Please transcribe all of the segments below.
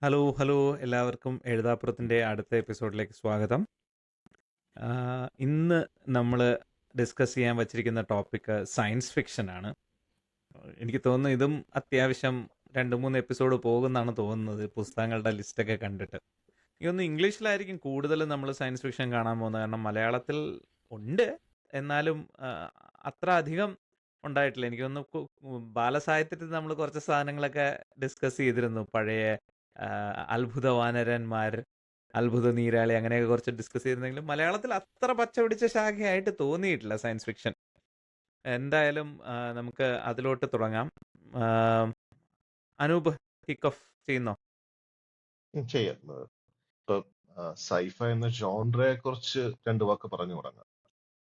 Hello, hello എല്ലാവർക്കും എഴുതാപ്പുറത്തിൻ്റെ അടുത്ത എപ്പിസോഡിലേക്ക് സ്വാഗതം. ഇന്ന് നമ്മൾ ഡിസ്കസ് ചെയ്യാൻ വച്ചിരിക്കുന്ന ടോപ്പിക്ക് സയൻസ് ഫിക്ഷനാണ്. എനിക്ക് തോന്നുന്നു ഇതും അത്യാവശ്യം 2-3 എപ്പിസോഡ് പോകുമെന്നാണ് തോന്നുന്നത് പുസ്തകങ്ങളുടെ ലിസ്റ്റൊക്കെ കണ്ടിട്ട്. എനിക്കൊന്ന് ഇംഗ്ലീഷിലായിരിക്കും കൂടുതൽ നമ്മൾ സയൻസ് ഫിക്ഷൻ കാണാൻ പോകുന്നത്. കാരണം മലയാളത്തിൽ ഉണ്ട്, എന്നാലും അത്ര അധികം ഉണ്ടായിട്ടില്ല. എനിക്കൊന്ന് ബാലസാഹിത്യത്തിൽ നമ്മൾ കുറച്ച് സാധനങ്ങളൊക്കെ ഡിസ്കസ് ചെയ്തിരുന്നു. പഴയ അത്ഭുത വാനരന്മാർ, അത്ഭുത നീരാളി, അങ്ങനെയൊക്കെ കുറച്ച് ഡിസ്കസ് ചെയ്തിരുന്നെങ്കിലും മലയാളത്തിൽ അത്ര പച്ച പിടിച്ച ശാഖയായിട്ട് തോന്നിയിട്ടില്ല സയൻസ് ഫിക്ഷൻ. എന്തായാലും നമുക്ക് അതിലോട്ട് തുടങ്ങാം. ആ, അനൂപ് കിക്ക് ഓഫ് ചെയ്യുന്നോ? ചെയ്യാം. ഇപ്പൊ സൈഫ എന്ന ജോൺറയെ കുറിച്ച് രണ്ട് വാക്ക് പറഞ്ഞു തുടങ്ങാം.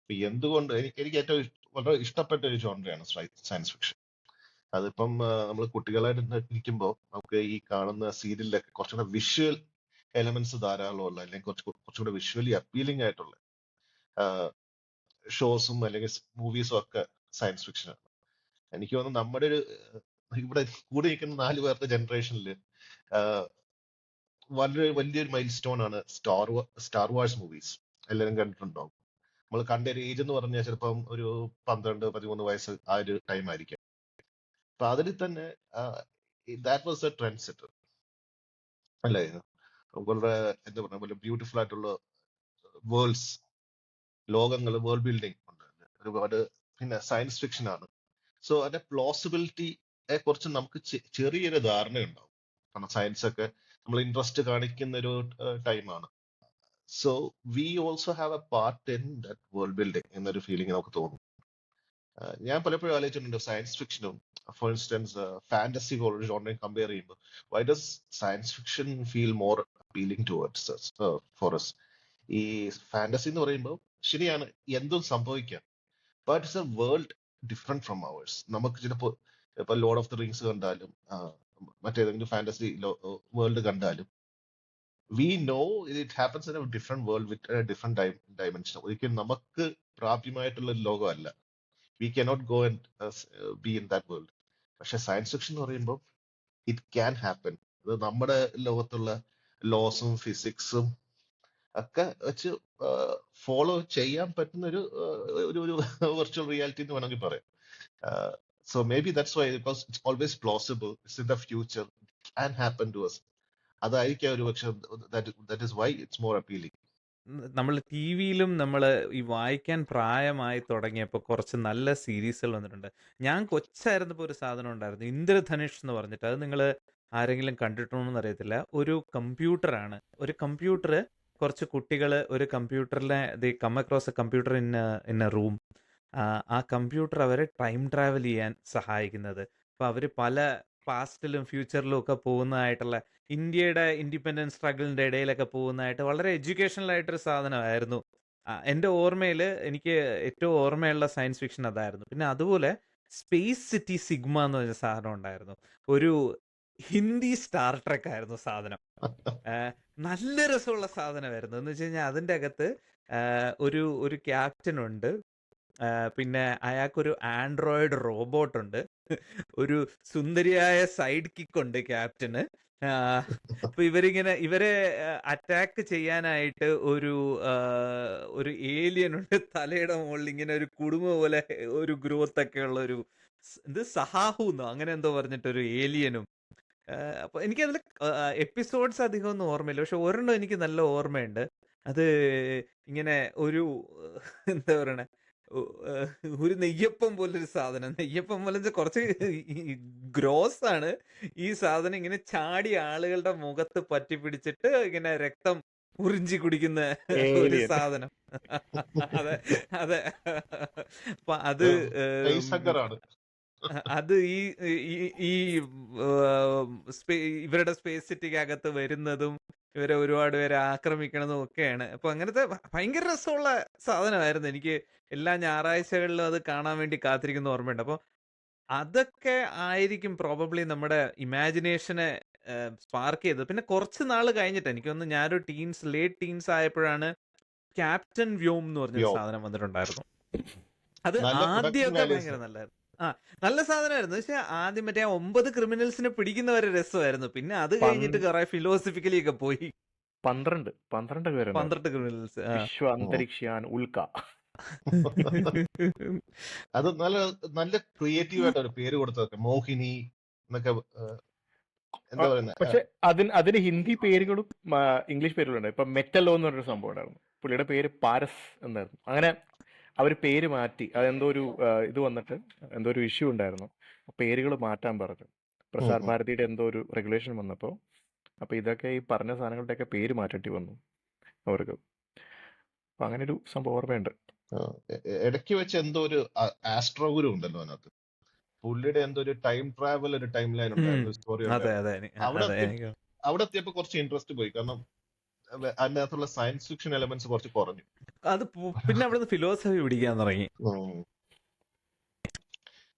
ഇപ്പൊ എന്തുകൊണ്ട് എനിക്ക് ഏറ്റവും വളരെ ഇഷ്ടപ്പെട്ട ഒരു ജോൺറയാണ് സയൻസ് ഫിക്ഷൻ. അതിപ്പം നമ്മൾ കുട്ടികളായിട്ട് ഇരിക്കുമ്പോൾ നമുക്ക് ഈ കാണുന്ന സീരിയലിലൊക്കെ കുറച്ചുകൂടെ വിഷ്വൽ എലമെന്റ്സ് ധാരാളമുള്ള, അല്ലെങ്കിൽ കുറച്ചുകൂടെ വിഷ്വലി അപ്പീലിംഗ് ആയിട്ടുള്ള ഷോസും അല്ലെങ്കിൽ മൂവീസും ഒക്കെ സയൻസ് ഫിക്ഷനാണ്. എനിക്ക് തോന്നുന്നു നമ്മുടെ ഒരു ഇവിടെ കൂടി നിൽക്കുന്ന 4 പേരുടെ ജനറേഷനിൽ വളരെ വലിയൊരു മൈൽ സ്റ്റോൺ ആണ് സ്റ്റാർ വാഴ്സ് മൂവീസ്. എല്ലാവരും കണ്ടിട്ടുണ്ടാവും. നമ്മൾ കണ്ട ഒരു ഏജ് എന്ന് പറഞ്ഞാൽ ചിലപ്പം ഒരു 12-13 വയസ്സ് ആ ഒരു ടൈം ആയിരിക്കാം. അപ്പൊ അതിൽ തന്നെ ദാറ്റ് വാസ് എ ട്രെൻഡ് സെറ്റർ അല്ലായിരുന്നു. വളരെ എന്താ പറയുക, വളരെ ബ്യൂട്ടിഫുൾ ആയിട്ടുള്ള വേൾഡ്സ്, ലോകങ്ങൾ, വേൾഡ് ബിൽഡിംഗ് ഉണ്ട് ഒരുപാട്. പിന്നെ സയൻസ് ഫിക്ഷൻ ആണ്. സോ അതിന്റെ പ്ലോസിബിലിറ്റിയെ കുറിച്ച് നമുക്ക് ചെറിയൊരു ധാരണയുണ്ടാവും. കാരണം സയൻസ് ഒക്കെ നമ്മൾ ഇൻട്രസ്റ്റ് കാണിക്കുന്ന ഒരു ടൈമാണ്. So we also have a part in that world building എന്നൊരു ഫീലിംഗ് നമുക്ക് തോന്നും. ഞാൻ പലപ്പോഴും ആലോചിച്ചിട്ടുണ്ട് സയൻസ് ഫിക്ഷനും ഫോർ ഇൻസ്റ്റൻസ് ഫാന്റസി പോലൊരു ജോണറേയും കമ്പയർ ചെയ്യുമ്പോൾ why does science fiction feel more appealing towards for us? ഈ ഫാന്റസി എന്ന് പറയുമ്പോൾ ശരിയാണ്, എന്തും സംഭവിക്കാം. But it's a world different from ours. നമുക്ക് ചിലപ്പോൾ ഇപ്പൊ ലോർഡ് ഓഫ് ദി റിങ്സ് കണ്ടാലും മറ്റേതെങ്കിലും ഫാന്റസി വേൾഡ് കണ്ടാലും we know it happens in a different world with different dimension. ഒരിക്കലും നമുക്ക് പ്രാപ്യമായിട്ടുള്ള ഒരു ലോകമല്ല. We cannot go and be in that world. പക്ഷെ സയൻസ് ഫിക്ഷൻ എന്ന് പറയുമ്പോൾ ഇറ്റ് ക്യാൻ ഹാപ്പൻ. അത് നമ്മുടെ ലോകത്തുള്ള ലോസും ഫിസിക്സും ഒക്കെ വെച്ച് ഫോളോ ചെയ്യാൻ പറ്റുന്ന ഒരു വെർച്വൽ റിയാലിറ്റി എന്ന് വേണമെങ്കിൽ പറയാം. So may be that's why, because it's always plausible, it's in the future, can happen to us. അതായിരിക്കാം ഒരു പക്ഷെ that is why it's more appealing. നമ്മൾ ടി വിയിലും നമ്മൾ ഈ വായിക്കാൻ പ്രായമായി തുടങ്ങിയപ്പോൾ കുറച്ച് നല്ല സീരീസുകൾ വന്നിട്ടുണ്ട്. ഞാൻ കൊച്ചായിരുന്നപ്പോൾ ഒരു സാധനം ഉണ്ടായിരുന്നു, ഇന്ദ്രധനുഷ് എന്ന് പറഞ്ഞിട്ട്. അത് നിങ്ങൾ ആരെങ്കിലും കണ്ടിട്ടുണ്ടോയെന്ന് അറിയത്തില്ല. ഒരു കമ്പ്യൂട്ടറാണ്. ഒരു കമ്പ്യൂട്ടർ, കുറച്ച് കുട്ടികൾ ഒരു കമ്പ്യൂട്ടറിനെ they come across a computer in a room. ആ കമ്പ്യൂട്ടർ അവരെ ടൈം ട്രാവൽ ചെയ്യാൻ സഹായിക്കുന്നത്. അപ്പോൾ അവർ പല പാസ്റ്റിലും ഫ്യൂച്ചറിലും ഒക്കെ പോകുന്നതായിട്ടുള്ള, ഇന്ത്യയുടെ ഇൻഡിപെൻഡൻസ് സ്ട്രഗിളിൻ്റെ ഇടയിലൊക്കെ പോകുന്നതായിട്ട് വളരെ എഡ്യൂക്കേഷണൽ ആയിട്ടൊരു സാധനമായിരുന്നു. എൻ്റെ ഓർമ്മയിൽ എനിക്ക് ഏറ്റവും ഓർമ്മയുള്ള സയൻസ് ഫിക്ഷൻ അതായിരുന്നു. പിന്നെ അതുപോലെ സ്പേസ് സിറ്റി സിഗ്മ എന്ന് പറഞ്ഞ സാധനം ഉണ്ടായിരുന്നു. ഒരു ഹിന്ദി സ്റ്റാർ ട്രെക്ക് ആയിരുന്നു സാധനം. നല്ല രസമുള്ള സാധനമായിരുന്നു. എന്ന് വെച്ച് കഴിഞ്ഞാൽ അതിൻ്റെ അകത്ത് ഒരു ഒരു ക്യാപ്റ്റൻ ഉണ്ട്. പിന്നെ അയാൾക്കൊരു ആൻഡ്രോയിഡ് റോബോട്ട് ഉണ്ട്. ഒരു സുന്ദരിയായ സൈഡ് കിക്ക് ഉണ്ട് ക്യാപ്റ്റന്. അപ്പൊ ഇവരെ അറ്റാക്ക് ചെയ്യാനായിട്ട് ഒരു ഏലിയൻ ഉണ്ട്. തലയുടെ മുകളിൽ ഇങ്ങനെ ഒരു കുടുംബ പോലെ ഒരു ഗ്രോത്ത് ഒക്കെ ഉള്ള ഒരു ഇത് സഹാഹു എന്നോ അങ്ങനെ എന്തോ പറഞ്ഞിട്ടൊരു ഏലിയനും. അപ്പൊ എനിക്കതിൽ എപ്പിസോഡ്സ് അധികം ഒന്നും ഓർമ്മയില്ല. പക്ഷെ ഒരെണ്ണം എനിക്ക് നല്ല ഓർമ്മയുണ്ട്. അത് ഇങ്ങനെ ഒരു എന്താ പറയണേ, ഒരു നെയ്യപ്പം പോലൊരു സാധനം. നെയ്യപ്പം പോലെ കുറച്ച് ഗ്രോസ് ആണ്. ഈ സാധനം ഇങ്ങനെ ചാടി ആളുകളുടെ മുഖത്ത് പറ്റി പിടിച്ചിട്ട് ഇങ്ങനെ രക്തം ഉറിഞ്ചി കുടിക്കുന്ന ഒരു ഏലിയൻ. സാധനം. അതെ, അതെ. അപ്പൊ അത് ഫേസ്ഹഗറാണ്. അത് ഈ ഈ- ഈ ഇവരുടെ സ്പേസ് സിറ്റിക്കകത്ത് വരുന്നതും ഇവരെ ഒരുപാട് പേരെ ആക്രമിക്കണതും ഒക്കെയാണ്. അപ്പൊ അങ്ങനത്തെ ഭയങ്കര രസമുള്ള സാധനമായിരുന്നു. എനിക്ക് എല്ലാ ഞായറാഴ്ചകളിലും അത് കാണാൻ വേണ്ടി കാത്തിരിക്കുന്ന ഓർമ്മയുണ്ട്. അപ്പൊ അതൊക്കെ ആയിരിക്കും പ്രോബബ്ലി നമ്മുടെ ഇമാജിനേഷനെ സ്പാർക്ക് ചെയ്തത്. പിന്നെ കുറച്ച് നാൾ കഴിഞ്ഞിട്ട് എനിക്ക് തോന്നുന്നു, ഞാനൊരു ലേറ്റ് ടീൻസ് ആയപ്പോഴാണ് ക്യാപ്റ്റൻ വ്യോം എന്ന് പറഞ്ഞൊരു വ്യോം. സാധനം വന്നിട്ടുണ്ടായിരുന്നു. അത് നല്ല പ്രൊഡക്ഷൻ ആദ്യമൊക്കെ വാല്യൂസ്. ഭയങ്കര നല്ലായിരുന്നു. ആ നല്ല സാധനമായിരുന്നു. പക്ഷെ ആദ്യം മറ്റേ ആ 9 ക്രിമിനൽസിനെ പിടിക്കുന്നവരെ രസമായിരുന്നു. പിന്നെ അത് കഴിഞ്ഞിട്ട് പന്ത് കുറെ ഫിലോസഫിക്കലി ഒക്കെ പോയി. 12 പേരുണ്ടായിരുന്നു. 12 ക്രിമിനൽസ്. വിശ്വ ഉം. അന്തരിക്ഷയാൻ ഉൽക്ക. അത് നല്ല നല്ല ക്രിയേറ്റീവ് ആയിട്ട് ഒരു പേര് കൊടുത്തതൊക്കെ മോഹിനി എന്നൊക്കെ എന്താ പറയുന്നത്. പക്ഷെ അതിന് ഹിന്ദി പേരുകളും ഇംഗ്ലീഷ് പേരുകളും ഉണ്ട്. ഇപ്പൊ മെറ്റലോ എന്ന് പറഞ്ഞൊരു സംഭവം ഉണ്ടായിരുന്നു. പുള്ളിയുടെ പേര് പാരസ് എന്നായിരുന്നു. അങ്ങനെ അവർ പേര് മാറ്റി. അതെന്തോ ഒരു ഇത് വന്നിട്ട് എന്തോ ഒരു ഇഷ്യൂ ഉണ്ടായിരുന്നു. പേരുകൾ മാറ്റാൻ പറഞ്ഞു. പ്രസാർ ഭാരതിയുടെ എന്തോ ഒരു റെഗുലേഷൻ വന്നപ്പോൾ അപ്പൊ ഇതൊക്കെ ഈ പറഞ്ഞ സാധനങ്ങളുടെയൊക്കെ പേര് മാറ്റേണ്ടി വന്നു അവർക്ക്. അപ്പൊ അങ്ങനെ ഒരു സംഭവം ഓർമ്മയുണ്ട്. ഇടയ്ക്ക് വെച്ച് എന്തോ ഒരു ആസ്ട്രോ ഗുരു ഉണ്ടല്ലോ അതിനകത്ത്. പുള്ളിയുടെ എന്തോ ഒരു ടൈം ട്രാവൽ ഒരു ടൈം ലൈൻ ഉണ്ടായിരുന്നു, സ്റ്റോറി അതെ ഉണ്ടായിരുന്നു. അതെ അവിടെ അതെ എത്തി- അവിടെ എത്തിയപ്പോ കുറച്ച് ഇൻട്രസ്റ്റ് പോയി. കാരണം അതിനകത്തുള്ള സയൻസ് ഫിക്ഷൻ എലമെന്റ്സ് കുറച്ച് കുറഞ്ഞു. അത് പിന്നെ അവിടുന്ന് ഫിലോസഫി പിടിക്കാൻ തുടങ്ങി.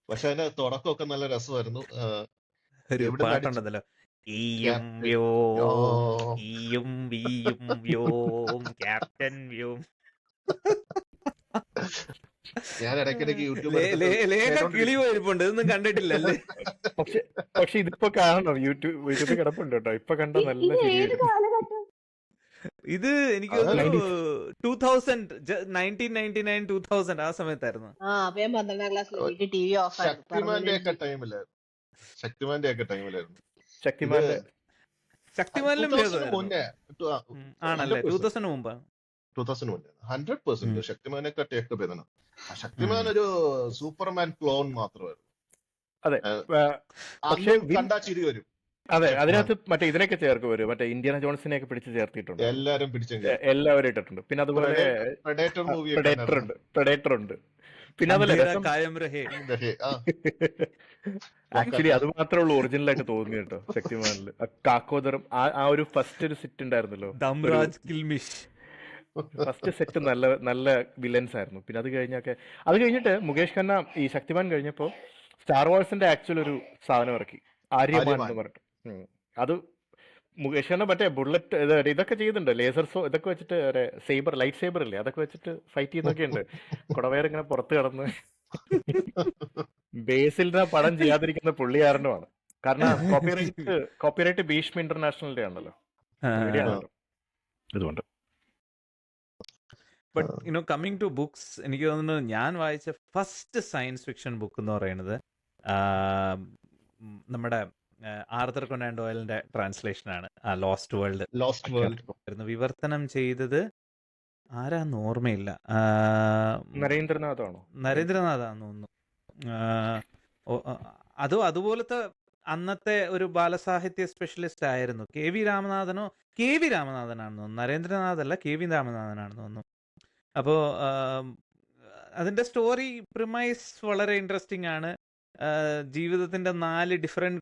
പക്ഷെ അതിന്റെ തുടക്കമൊക്കെ നല്ല രസമായിരുന്നു. ഒരു എവിടുന്ന് പാട്ടുണ്ടല്ലോ, ഈയും Captain വ്യോം Yom. ഈയും വീയും വ്യോം ക്യാപ്റ്റൻ വ്യോം. ഞാൻ ഇടയ്ക്കിടയ്ക്ക് യൂട്യൂബ് ലേഖ കിളി പോയിരിപ്പുണ്ട്, ഇതൊന്നും കണ്ടിട്ടില്ലല്ലേ? പക്ഷെ ഇതിപ്പോ കാണണം, യൂട്യൂബിൽ കിടപ്പുണ്ട് കേട്ടോ. ഇപ്പൊ കണ്ട നല്ല ശരിയായിരുന്നു. ഇത് എനിക്ക് തോന്നുന്നു 1999 ആ സമയത്തായിരുന്നു. ശക്തിമാന്റെ ഒക്കെ ടൈമിലായിരുന്നു. ശക്തിമാനിലും 2000 മുന്നേ ആണല്ലേ? 2000 മുമ്പാണ്. 2000 മുന്നേ 100% ശക്തിമാനൊക്കെ ടേക്ക് ഭേദന. ശക്തിമാൻ ഒരു സൂപ്പർമാൻ ക്ലോൺ മാത്രമായിരുന്നു. അതെ, പക്ഷേ കണ്ടാ ചിരി വരും. അതെ, അതിനകത്ത് മറ്റേ ഇതിനൊക്കെ ചേർക്ക് വരും. മറ്റേ ഇന്ത്യാന ജോൺസിനെ ഒക്കെ പിടിച്ച് ചേർത്തിട്ടുണ്ട്. എല്ലാരും പിടിച്ചെങ്കിൽ എല്ലാവരും ഇട്ടിട്ടുണ്ട്. പിന്നെ അതുപോലെ Predator movie Predator ഉണ്ട്. പിന്നെ അതല്ല ആക്ച്വലി അത് മാത്രമേ ഉള്ളൂ ഒറിജിനൽ ആയിട്ട് തോന്നി കേട്ടോ ശക്തിമാനില്. കാക്കോദറും ആ ഒരു ഫസ്റ്റ് ഒരു സെറ്റ് ഉണ്ടായിരുന്നല്ലോ, ഫസ്റ്റ് സെറ്റ് നല്ല നല്ല വില്ലൻസ് ആയിരുന്നു. പിന്നെ അത് കഴിഞ്ഞിട്ട് മുകേഷ് ഖന്ന ഈ ശക്തിമാൻ കഴിഞ്ഞപ്പോ സ്റ്റാർ വാഴ്സിന്റെ ആക്ച്വൽ ഒരു സാധനം ഇറക്കി, ആര്യമാൻ എന്ന് പറഞ്ഞിട്ട്. അത് മുകേഷ് ഖന്ന മറ്റേ ബുള്ളറ്റ് ഇതൊക്കെ ചെയ്തിട്ടുണ്ട്, ലേസർ ഇതൊക്കെ വെച്ചിട്ട് സൈബർ ലൈറ്റ് സൈബർ ഇല്ലേ, അതൊക്കെ വെച്ചിട്ട് ഫൈറ്റ് ചെയ്യുന്നൊക്കെ ഉണ്ട്. കുടവയറിങ്ങനെ പുറത്ത് കടന്ന് ബേസിൽ പടം ചെയ്യാതിരിക്കുന്ന പുള്ളി കാരണമാണ്. കാരണം കോപ്പിറൈറ്റ് ഭീഷ്മ ഇന്റർനാഷണലിന്റെ ആണല്ലോ, അതുകൊണ്ട്. ബട്ട് കമ്മിങ് ടു ബുക്സ്, എനിക്ക് തോന്നുന്നു ഞാൻ വായിച്ച ഫസ്റ്റ് സയൻസ് ഫിക്ഷൻ ബുക്ക് എന്ന് പറയുന്നത് നമ്മുടെ ആർതർ കൊനാൻ ഡോയലിന്റെ ട്രാൻസ്ലേഷൻ ആണ്, ലോസ്റ്റ് വേൾഡ്. വിവർത്തനം ചെയ്തത് ആരാന്ന് ഓർമ്മയില്ല, നരേന്ദ്രനാഥാന്ന് തോന്നുന്നു. അതുപോലത്തെ അന്നത്തെ ഒരു ബാലസാഹിത്യ സ്പെഷ്യലിസ്റ്റ് ആയിരുന്നു. കെ വി രാമനാഥനാണെന്ന് തോന്നുന്നു, നരേന്ദ്രനാഥല്ല, കെ വി രാമനാഥനാണെന്ന് തോന്നുന്നു. അപ്പോൾ അതിൻ്റെ സ്റ്റോറി പ്രിമൈസ് വളരെ ഇൻട്രസ്റ്റിംഗ് ആണ്. ജീവിതത്തിൻ്റെ 4 ഡിഫറെൻറ്റ്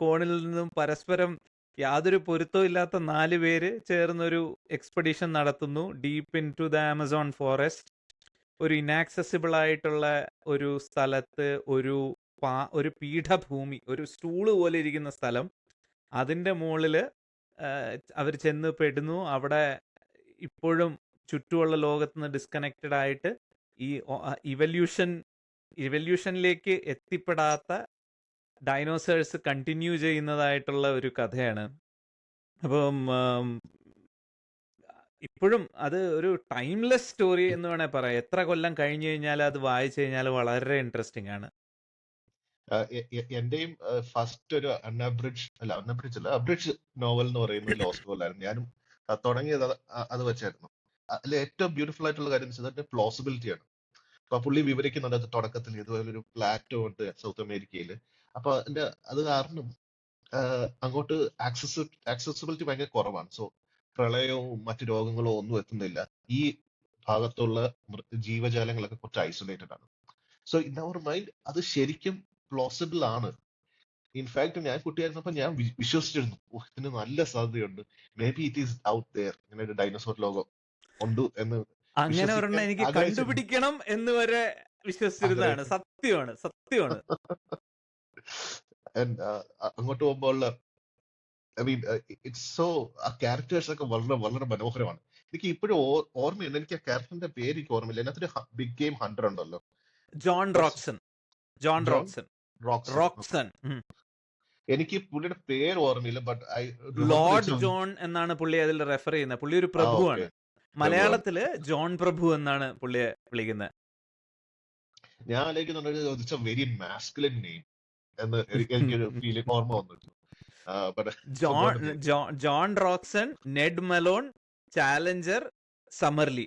കോണിൽ നിന്നും പരസ്പരം യാതൊരു പൊരുത്തവും ഇല്ലാത്ത 4 പേര് ചേർന്നൊരു എക്സ്പെഡിഷൻ നടത്തുന്നു deep into the Amazon forest. ഒരു ഇനാക്സസിബിൾ ആയിട്ടുള്ള ഒരു സ്ഥലത്ത് ഒരു പീഠഭൂമി, ഒരു സ്റ്റൂള് പോലെ ഇരിക്കുന്ന സ്ഥലം, അതിൻ്റെ മുകളിൽ അവർ ചെന്ന് പെടുന്നു. അവിടെ ഇപ്പോഴും ചുറ്റുമുള്ള ലോകത്ത് നിന്ന് ഡിസ്കണക്റ്റഡ് ആയിട്ട് ഈ ഇവല്യൂഷനിലേക്ക് എത്തിപ്പെടാത്ത ഡൈനോസേഴ്സ് കണ്ടിന്യൂ ചെയ്യുന്നതായിട്ടുള്ള ഒരു കഥയാണ്. അപ്പം ഇപ്പോഴും അത് ഒരു ടൈംലെസ് സ്റ്റോറി എന്ന് വേണേൽ പറയാം. എത്ര കൊല്ലം കഴിഞ്ഞു കഴിഞ്ഞാൽ അത് വായിച്ചു കഴിഞ്ഞാൽ വളരെ ഇൻട്രസ്റ്റിംഗ് ആണ്. എന്റെയും ഫസ്റ്റ് ഒരു അബ്രിഡ്ജ് നോവൽ എന്ന് പറയുന്നത് ലോസ്റ്റ് വേൾഡ് ആയിരുന്നു. ഞാനും തുടങ്ങിയത് അത് വെച്ചായിരുന്നു. അതിൽ ഏറ്റവും ബ്യൂട്ടിഫുൾ ആയിട്ടുള്ള കാര്യം വെച്ചാൽ പ്ലോസിബിലിറ്റിയാണ്. അപ്പൊ പുള്ളി വിവരിക്കുന്നുണ്ട് അത് തുടക്കത്തിൽ ഇതുപോലെ ഒരു പ്ലാറ്റോ ഉണ്ട് സൗത്ത് അമേരിക്കയിൽ. അപ്പൊ അത് കാരണം അങ്ങോട്ട് ആക്സസിബിലിറ്റി ഭയങ്കര കുറവാണ്. സോ പ്രളയവും മറ്റു രോഗങ്ങളോ ഒന്നും എത്തുന്നില്ല. ഈ ഭാഗത്തുള്ള ജീവജാലങ്ങളൊക്കെ കുറച്ച് ഐസൊലേറ്റഡ് ആണ്. സോ ഇൻ അവർ മൈൻഡ് അത് ശരിക്കും പ്ലോസിബിൾ ആണ്. ഇൻഫാക്ട് ഞാൻ കുട്ടിയായിരുന്നപ്പോ ഞാൻ വിശ്വസിച്ചിരുന്നു, ഇതിന് നല്ല സാധ്യതയുണ്ട്, may be it is out there, ഇങ്ങനെ ഒരു ഡൈനോസോർ ലോകം ഉണ്ട് എന്ന്. അങ്ങനെ ഒരെണ്ണം എനിക്ക് കണ്ടുപിടിക്കണം എന്ന് വരെ വിശ്വസിച്ചിരുന്നതാണ്. സത്യമാണ്. അങ്ങോട്ട് പോകുമ്പോൾ ഐ മീൻ ഇറ്റ്സ് സോ, ആ ക്യാരക്ടേഴ്സ് ഒക്കെ വളരെ വളരെ മനോഹരമാണ്. എനിക്ക് ഇപ്പോഴും ഓർമ്മയുണ്ട്, എനിക്ക് ആ ക്യാരക്ടറിന്റെ പേര് എനിക്ക് ഓർമ്മയില്ല. അതിനകത്തൊരു ബിഗ് ഗെയിം ഹണ്ടർ ഉണ്ടല്ലോ, John Roxton. John John Roxton. Roxton. Roxton. എനിക്ക് പുള്ളിയുടെ പേര് ഓർമ്മയില്ല, but I remember lord it's. John എന്നാണ് പുള്ളി അതിൽ റെഫർ ചെയ്യുന്നത്. പുള്ളി ഒരു ഓക്കെ, പ്രഭുവാണ്. പ്രഭുവാണ്. മലയാളത്തില് ജോൺ പ്രഭു എന്നാണ് പുള്ളിയെ വിളിക്കുന്നത്. ഞാൻ ആലോചിക്കുന്നുണ്ട് it's a very masculine name എന്ന് എനിക്കൊരു ഫീലിംഗ് ഓർമ്മ വന്നിട്ടുണ്ട്. But John John Roxton, Ned Malone, Challenger, Summerlee.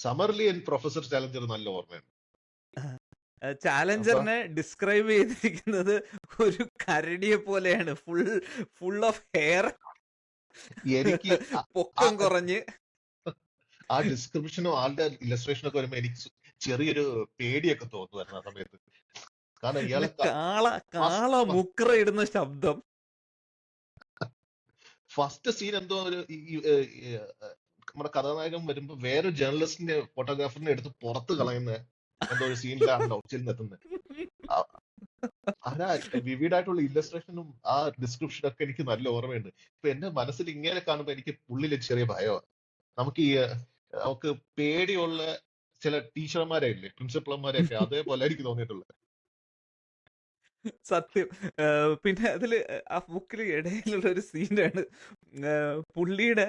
Summerlee and professor Challenger നല്ല ഓർമ്മയുണ്ട്. അപ്പൊ ചാലഞ്ചറിനെ ഡിസ്ക്രൈബ് ചെയ്തിരിക്കുന്നത് ഒരു കരടിയെ പോലെയാണ്. ഫുൾ ഓഫ് ഹെയർ, എനിക്ക് പൊക്കം കുറഞ്ഞ്. ആ ഡിസ്ക്രിപ്ഷനും ആളുടെ ഇലസ്ട്രേഷനും ഒക്കെ വരുമ്പോ എനിക്ക് ചെറിയൊരു പേടിയൊക്കെ തോന്നുമായിരുന്നു ആ സമയത്ത്. കാരണം ഇയാളെ കാള മുക്ര ഇടുന്ന ശബ്ദം. ഫസ്റ്റ് സീൻ എന്തോ ഒരു നമ്മുടെ കഥാനായകൻ വരുമ്പോ വേറൊരു ജേർണലിസ്റ്റിന്റെ ഫോട്ടോഗ്രാഫറിനെ എടുത്ത് പുറത്ത് കളയുന്ന എന്തോ ഒരു സീനിലാണ് ചെന്നെത്തുന്നത്. അതാ വിവിഡായിട്ടുള്ള ഇല്ലസ്ട്രേഷനും ആ ഡിസ്ക്രിപ്ഷനും ഒക്കെ എനിക്ക് നല്ല ഓർമ്മയുണ്ട്. ഇപ്പൊ എന്റെ മനസ്സിൽ ഇങ്ങനെ കാണുമ്പോ എനിക്ക് ഉള്ളിൽ ചെറിയ ഭയമാണ്. നമുക്ക് പേടിയുള്ള ചില ടീച്ചർമാരെ ഇല്ലേ, പ്രിൻസിപ്പൾമാരെയൊക്കെ, അതേപോലെ എനിക്ക് തോന്നിയിട്ടുള്ളത്. സത്യം. പിന്നെ അതില് ആ ബുക്കിൽ ഇടയിലുള്ള ഒരു സീനാണ് പുള്ളിയുടെ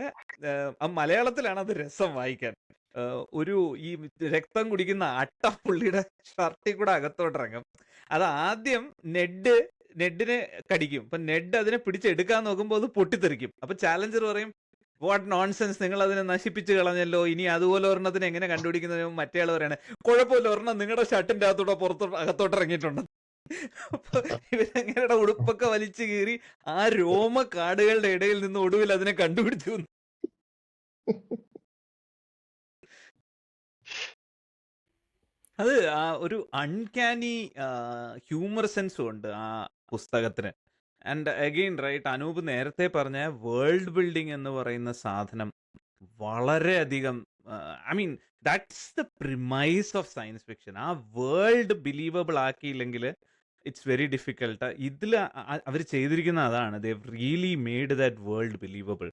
മലയാളത്തിലാണ് അത് രസം വായിക്കാൻ. ഒരു ഈ രക്തം കുടിക്കുന്ന അട്ട പുള്ളിയുടെ ഷർട്ടിൽ കൂടെ അകത്തോട്ടിറങ്ങും. അത് ആദ്യം നെഡിനെ കടിക്കും. അപ്പൊ നെഡ് അതിനെ പിടിച്ചെടുക്കാൻ നോക്കുമ്പോൾ അത് പൊട്ടിത്തെറിക്കും. അപ്പൊ ചാലഞ്ചർ പറയും, വാട്ട് നോൺസെൻസ്, നിങ്ങൾ അതിനെ നശിപ്പിച്ച് കളഞ്ഞല്ലോ, ഇനി അതുപോലെ ഒരെണ്ണത്തിന് എങ്ങനെ കണ്ടുപിടിക്കുന്നതിന് മറ്റേ ആൾ പറയണേ, കുഴപ്പമില്ല, ഒരെണ്ണം നിങ്ങളുടെ ഷർട്ടിന്റെ അകത്തോട്ട് അകത്തോട്ട് ഇറങ്ങിയിട്ടുണ്ട്. അപ്പൊ ഇവരങ്ങനെയുടെ ഉടുപ്പൊക്കെ വലിച്ചു കീറി ആ രോമ കാടുകളുടെ ഇടയിൽ നിന്ന് ഒടുവിൽ അതിനെ കണ്ടുപിടിച്ചു. അത് ആ ഒരു അൺകാനി ഹ്യൂമർ സെൻസും ഉണ്ട് ആ പുസ്തകത്തിന്. ആൻഡ് അഗെയിൻ റൈറ്റ്, അനൂപ് നേരത്തെ പറഞ്ഞ വേൾഡ് ബിൽഡിംഗ് എന്ന് പറയുന്ന സാധനം വളരെയധികം, I mean that's the premise of science fiction. ആ വേൾഡ് ബിലീവബിൾ ആക്കിയില്ലെങ്കിൽ ഇറ്റ്സ് വെരി ഡിഫിക്കൽട്ട്. ഇതിൽ അവർ ചെയ്തിരിക്കുന്ന അതാണ്, they really made that world believable.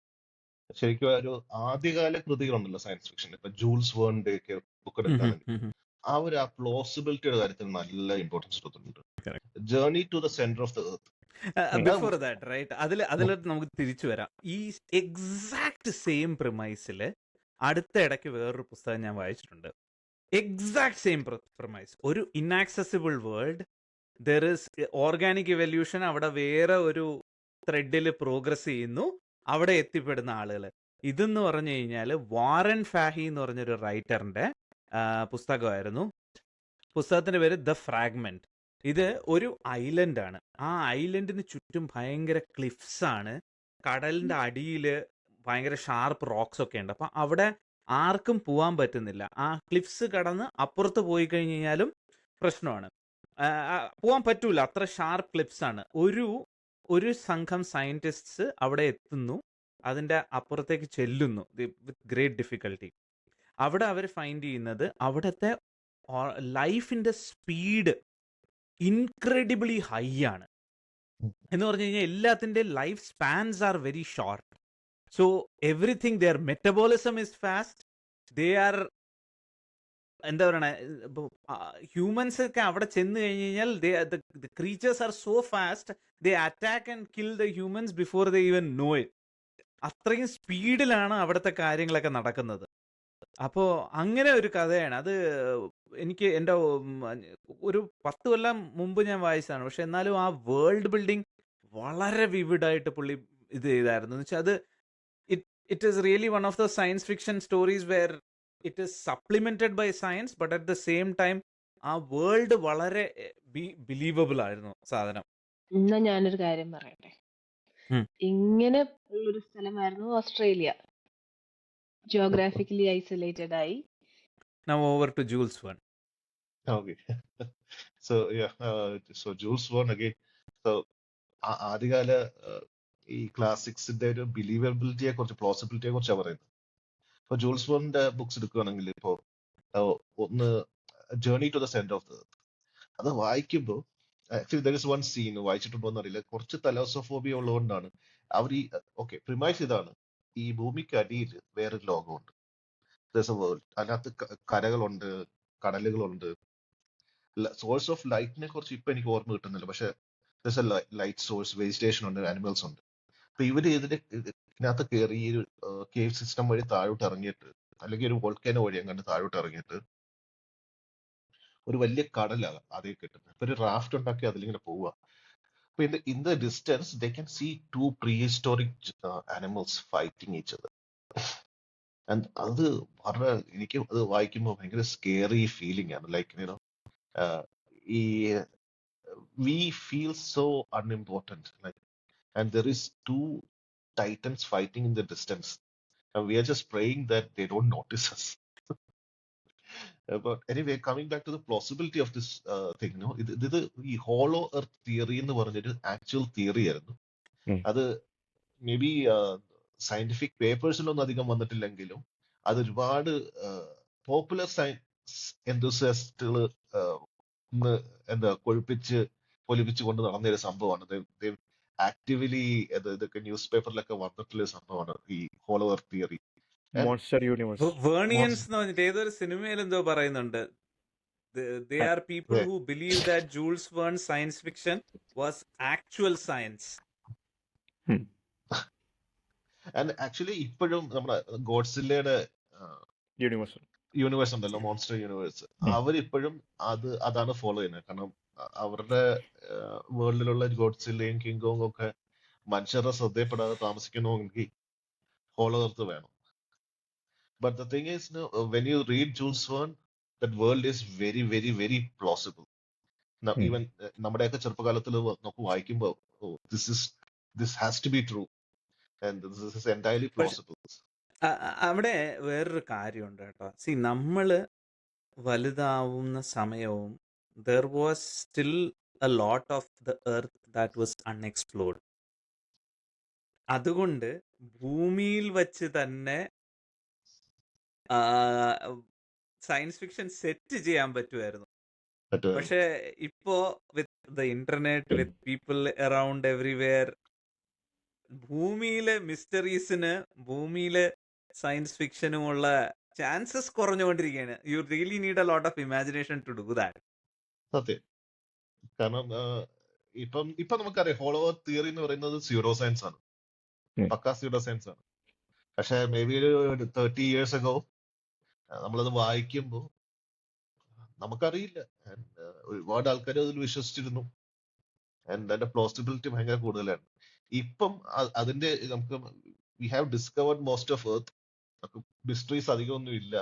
ശരിക്കും ഒരു ആദ്യകാല കൃതികളുണ്ടല്ലോ സയൻസ് ഫിക്ഷൻ, ഇപ്പൊ ജൂൾസ് വേണിന്റെ ഒക്കെ ബുക്ക് എടുക്കുകയാണെങ്കിൽ ആ ഒരു പ്ലോസിബിലിറ്റിയുടെ കാര്യത്തിൽ നല്ല ഇമ്പോർട്ടൻസ് കൊടുത്തിട്ടുണ്ട്. Journey to the centre of the Earth. Before that right, അതിൽ നമുക്ക് തിരിച്ചു വരാം. ഈ എക്സാക്ട് സെയിം പ്രിമൈസിൽ അടുത്ത ഇടയ്ക്ക് വേറൊരു പുസ്തകം ഞാൻ വായിച്ചിട്ടുണ്ട്. എക്സാക്ട് സെയിം പ്രിമൈസ്, ഒരു inaccessible world, there is organic evolution, അവിടെ വേറെ ഒരു ത്രെഡിൽ പ്രോഗ്രസ് ചെയ്യുന്നു, അവിടെ എത്തിപ്പെടുന്ന ആളുകൾ. ഇതെന്ന് പറഞ്ഞു കഴിഞ്ഞാൽ വാറൻ ഫാഹി എന്ന് പറഞ്ഞൊരു റൈറ്ററിന്റെ പുസ്തകമായിരുന്നു. പുസ്തകത്തിന്റെ പേര് ദ ഫ്രാഗ്മെന്റ്. ഇത് ഒരു ഐലൻഡ് ആണ്. ആ ഐലൻഡിന് ചുറ്റും ഭയങ്കര ക്ലിഫ്സ് ആണ്, കടലിന്റെ അടിയിൽ ഭയങ്കര ഷാർപ്പ് റോക്സ് ഒക്കെ ഉണ്ട്. അപ്പൊ അവിടെ ആർക്കും പോവാൻ പറ്റുന്നില്ല. ആ ക്ലിഫ്സ് കടന്ന് അപ്പുറത്ത് പോയി കഴിഞ്ഞ് കഴിഞ്ഞാലും പ്രശ്നമാണ്, പോവാൻ പറ്റൂല, അത്ര ഷാർപ്പ് ക്ലിഫ്സ് ആണ്. ഒരു സംഘം സയന്റിസ്റ്റ്സ് അവിടെ എത്തുന്നു, അതിന്റെ അപ്പുറത്തേക്ക് ചെല്ലുന്നു വിത്ത് ഗ്രേറ്റ് ഡിഫിക്കൽട്ടി. അവിടെ അവർ ഫൈൻഡ് ചെയ്യുന്നത് അവിടുത്തെ ലൈഫിന്റെ സ്പീഡ് ഇൻക്രെഡിബിളി ഹൈ ആണ്. എന്ന് പറഞ്ഞു കഴിഞ്ഞാൽ എല്ലാത്തിൻ്റെ life spans are very short. So everything, their metabolism is fast, they are, എന്താ പറയണേ, ഹ്യൂമൻസ് ഒക്കെ അവിടെ ചെന്ന് കഴിഞ്ഞ് കഴിഞ്ഞാൽ the creatures are so fast, they attack and kill the humans before they even know it. അത്രയും സ്പീഡിലാണ് അവിടുത്തെ കാര്യങ്ങളൊക്കെ നടക്കുന്നത്. അപ്പോൾ അങ്ങനെ ഒരു കഥയാണ് അത്. എനിക്ക് എൻ്റെ ഒരു 10 കൊല്ലം മുമ്പ് ഞാൻ വായിച്ചതാണ്. പക്ഷെ എന്നാലും ആ വേൾഡ് ബിൽഡിംഗ് വളരെ വിവിഡായിട്ട് പുള്ളി ഇത് ചെയ്തായിരുന്നു. എന്ന് വെച്ചാൽ അത് it is really one of the science fiction stories where it is supplemented by science, but at the same time ആ വേൾഡ് വളരെ ബിലീവബിൾ ആയിരുന്നു സാധനം. എന്നാ ഞാനൊരു കാര്യം പറയട്ടെ. ഇങ്ങനെ ഉള്ളൊരു സ്ഥലമായിരുന്നു ഓസ്ട്രേലിയ. ജിയോഗ്രാഫിക്കലി ഐസൊലേറ്റഡ് ആയി. Now over to Jules Verne. Okay. So Jules Verne again. So ആദ്യകാല ഈ ക്ലാസിക്സിന്റെ ഒരു ബിലീവബിലിറ്റിയെ കുറിച്ച്, പ്ലോസിബിലിറ്റിയെ കുറിച്ചാണ് പറയുന്നത്. ഇപ്പൊ ജൂൾസ് വേണിന്റെ ബുക്സ് എടുക്കുകയാണെങ്കിൽ ഇപ്പോ ഒന്ന് journey to the centre of the earth, അത് വായിക്കുമ്പോൾ actually there is one scene, വായിച്ചിട്ടുണ്ടോ എന്നറിയില്ല, കുറച്ച് തലോസോഫോബിയ ഉള്ളതുകൊണ്ടാണ് അവർ ഈ പ്രിമൈസ് ഇതാണ്, ഈ ഭൂമിക്ക് അടിയിൽ വേറൊരു ലോകമുണ്ട്, വേൾഡ്, അതിനകത്ത് കരകളുണ്ട്, കടലുകളുണ്ട്, സോഴ്സ് ഓഫ് ലൈറ്റിനെ കുറിച്ച് ഇപ്പൊ എനിക്ക് ഓർമ്മ കിട്ടുന്നില്ല, പക്ഷെ ലൈറ്റ് സോഴ്സ്, വെജിറ്റേഷൻ ഉണ്ട്, ആനിമൽസ് ഉണ്ട്. അപ്പൊ ഇവര് ഇതിനകത്ത് കയറി ഈ കേവ് സിസ്റ്റം വഴി താഴോട്ട് ഇറങ്ങിയിട്ട്, അല്ലെങ്കിൽ ഒരു വോൾക്കാനോ വഴി അങ്ങോട്ട് താഴോട്ട് ഇറങ്ങിയിട്ട് ഒരു വലിയ കടലാണ് അതേ കിട്ടുന്നത്. അപ്പൊ ഒരു റാഫ്റ്റ് ഉണ്ടാക്കി അതിലിങ്ങനെ പോവുക. അപ്പൊ in the distance they can see two prehistoric animals fighting each other. And അത് വളരെ, എനിക്ക് അത് വായിക്കുമ്പോൾ ഭയങ്കര സ്കേറി ഫീലിംഗ് ആണ്. ലൈക്ക് യുനോ ഈ we feel so unimportant, like, and there is two titans fighting in the distance. We are just praying that they don't notice us. But anyway, coming back to the plausibility of this thing, ഇത് ഈ hollow earth theory എന്ന് പറഞ്ഞൊരു actual theory ആയിരുന്നു. ഉം. അത് may be scientific പേപ്പേഴ്സിലൊന്നും അധികം വന്നിട്ടില്ലെങ്കിലും അത് ഒരുപാട് പോപ്പുലർ സയൻസ് എന്തൂസിയാസ്റ്റുകൾ എന്താ പൊലിപ്പിച്ച് കൊണ്ട് നടന്ന ഒരു സംഭവമാണ്. ആക്ടിവലി ഇതൊക്കെ ന്യൂസ് പേപ്പറിലൊക്കെ വന്നിട്ടുള്ള സംഭവമാണ് ഈ hollow earth theory. Monster universe. വേർണിയൻസ് എന്ന് പറഞ്ഞിട്ട് ഏതൊരു സിനിമയിൽ എന്തോ പറയുന്നുണ്ട്. They are people who believe that Jules Verne's science fiction was actual science. And actually ഇപ്പോഴും നമ്മുടെ ഗോഡ്സില്ലയുടെ യൂണിവേഴ്സ് ഉണ്ടല്ലോ, മോൺസ്റ്റർ യൂണിവേഴ്സ്, അവരിപ്പോഴും അതാണ് ഫോളോ ചെയ്യുന്നത്. കാരണം അവരുടെ വേൾഡിലുള്ള ഗോഡ്സില്ലയും കിങ് കോങ് ഒക്കെ മനുഷ്യരുടെ ശ്രദ്ധയപ്പെടാതെ താമസിക്കണമെങ്കിൽ ഹോളോ എർത്ത് വേണം. But the thing is, when you read Jules Verne, that world is very very very plausible. Even നമ്മുടെയൊക്കെ ചെറുപ്പകാലത്തിൽ നമുക്ക് വായിക്കുമ്പോൾ this has to be true and this is entirely plausible. അവിടെ വേറൊരു കാര്യമുണ്ട് കേട്ടോ. നമ്മള് വലുതാവുന്ന സമയവും there was still a lot of the earth that was unexplored. അതുകൊണ്ട് ഭൂമിയിൽ വച്ച് തന്നെ സയൻസ് ഫിക്ഷൻ സെറ്റ് ചെയ്യാൻ പറ്റുമായിരുന്നു. പക്ഷെ ഇപ്പോ with the internet, with people around everywhere, ഭൂമിയിലെ മിസ്റ്ററീസിന്, ഭൂമിയിലെ സയൻസ് ഫിക്ഷനുമുള്ള ചാൻസസ് കുറഞ്ഞുകൊണ്ടിരിക്കുകയാണ്. You really need a lot of imagination to do that. സത്യം. കാരണം ഇപ്പൊ നമുക്കറിയാം ഹോളോ എർത്ത് തിയറി എന്ന് പറയുന്നത് സ്യൂഡോ സയൻസ് ആണ്, പക്കാ സ്യൂഡോ സയൻസ് ആണ്. പക്ഷെ മേ ബി ഒരു 30 years ago നമ്മളത് വായിക്കുമ്പോൾ നമുക്കറിയില്ല. ഒരുപാട് ആൾക്കാർ അതിൽ വിശ്വസിച്ചിരുന്നു. ആൻഡ് അതിന്റെ പ്ലോസിബിലിറ്റി ഭയങ്കര കൂടുതലാണ്. ഇപ്പം അതിന്റെ നമുക്ക് we have discovered most of earth, നമുക്ക് മിസ്റ്ററീസ് അധികമൊന്നും ഇല്ല.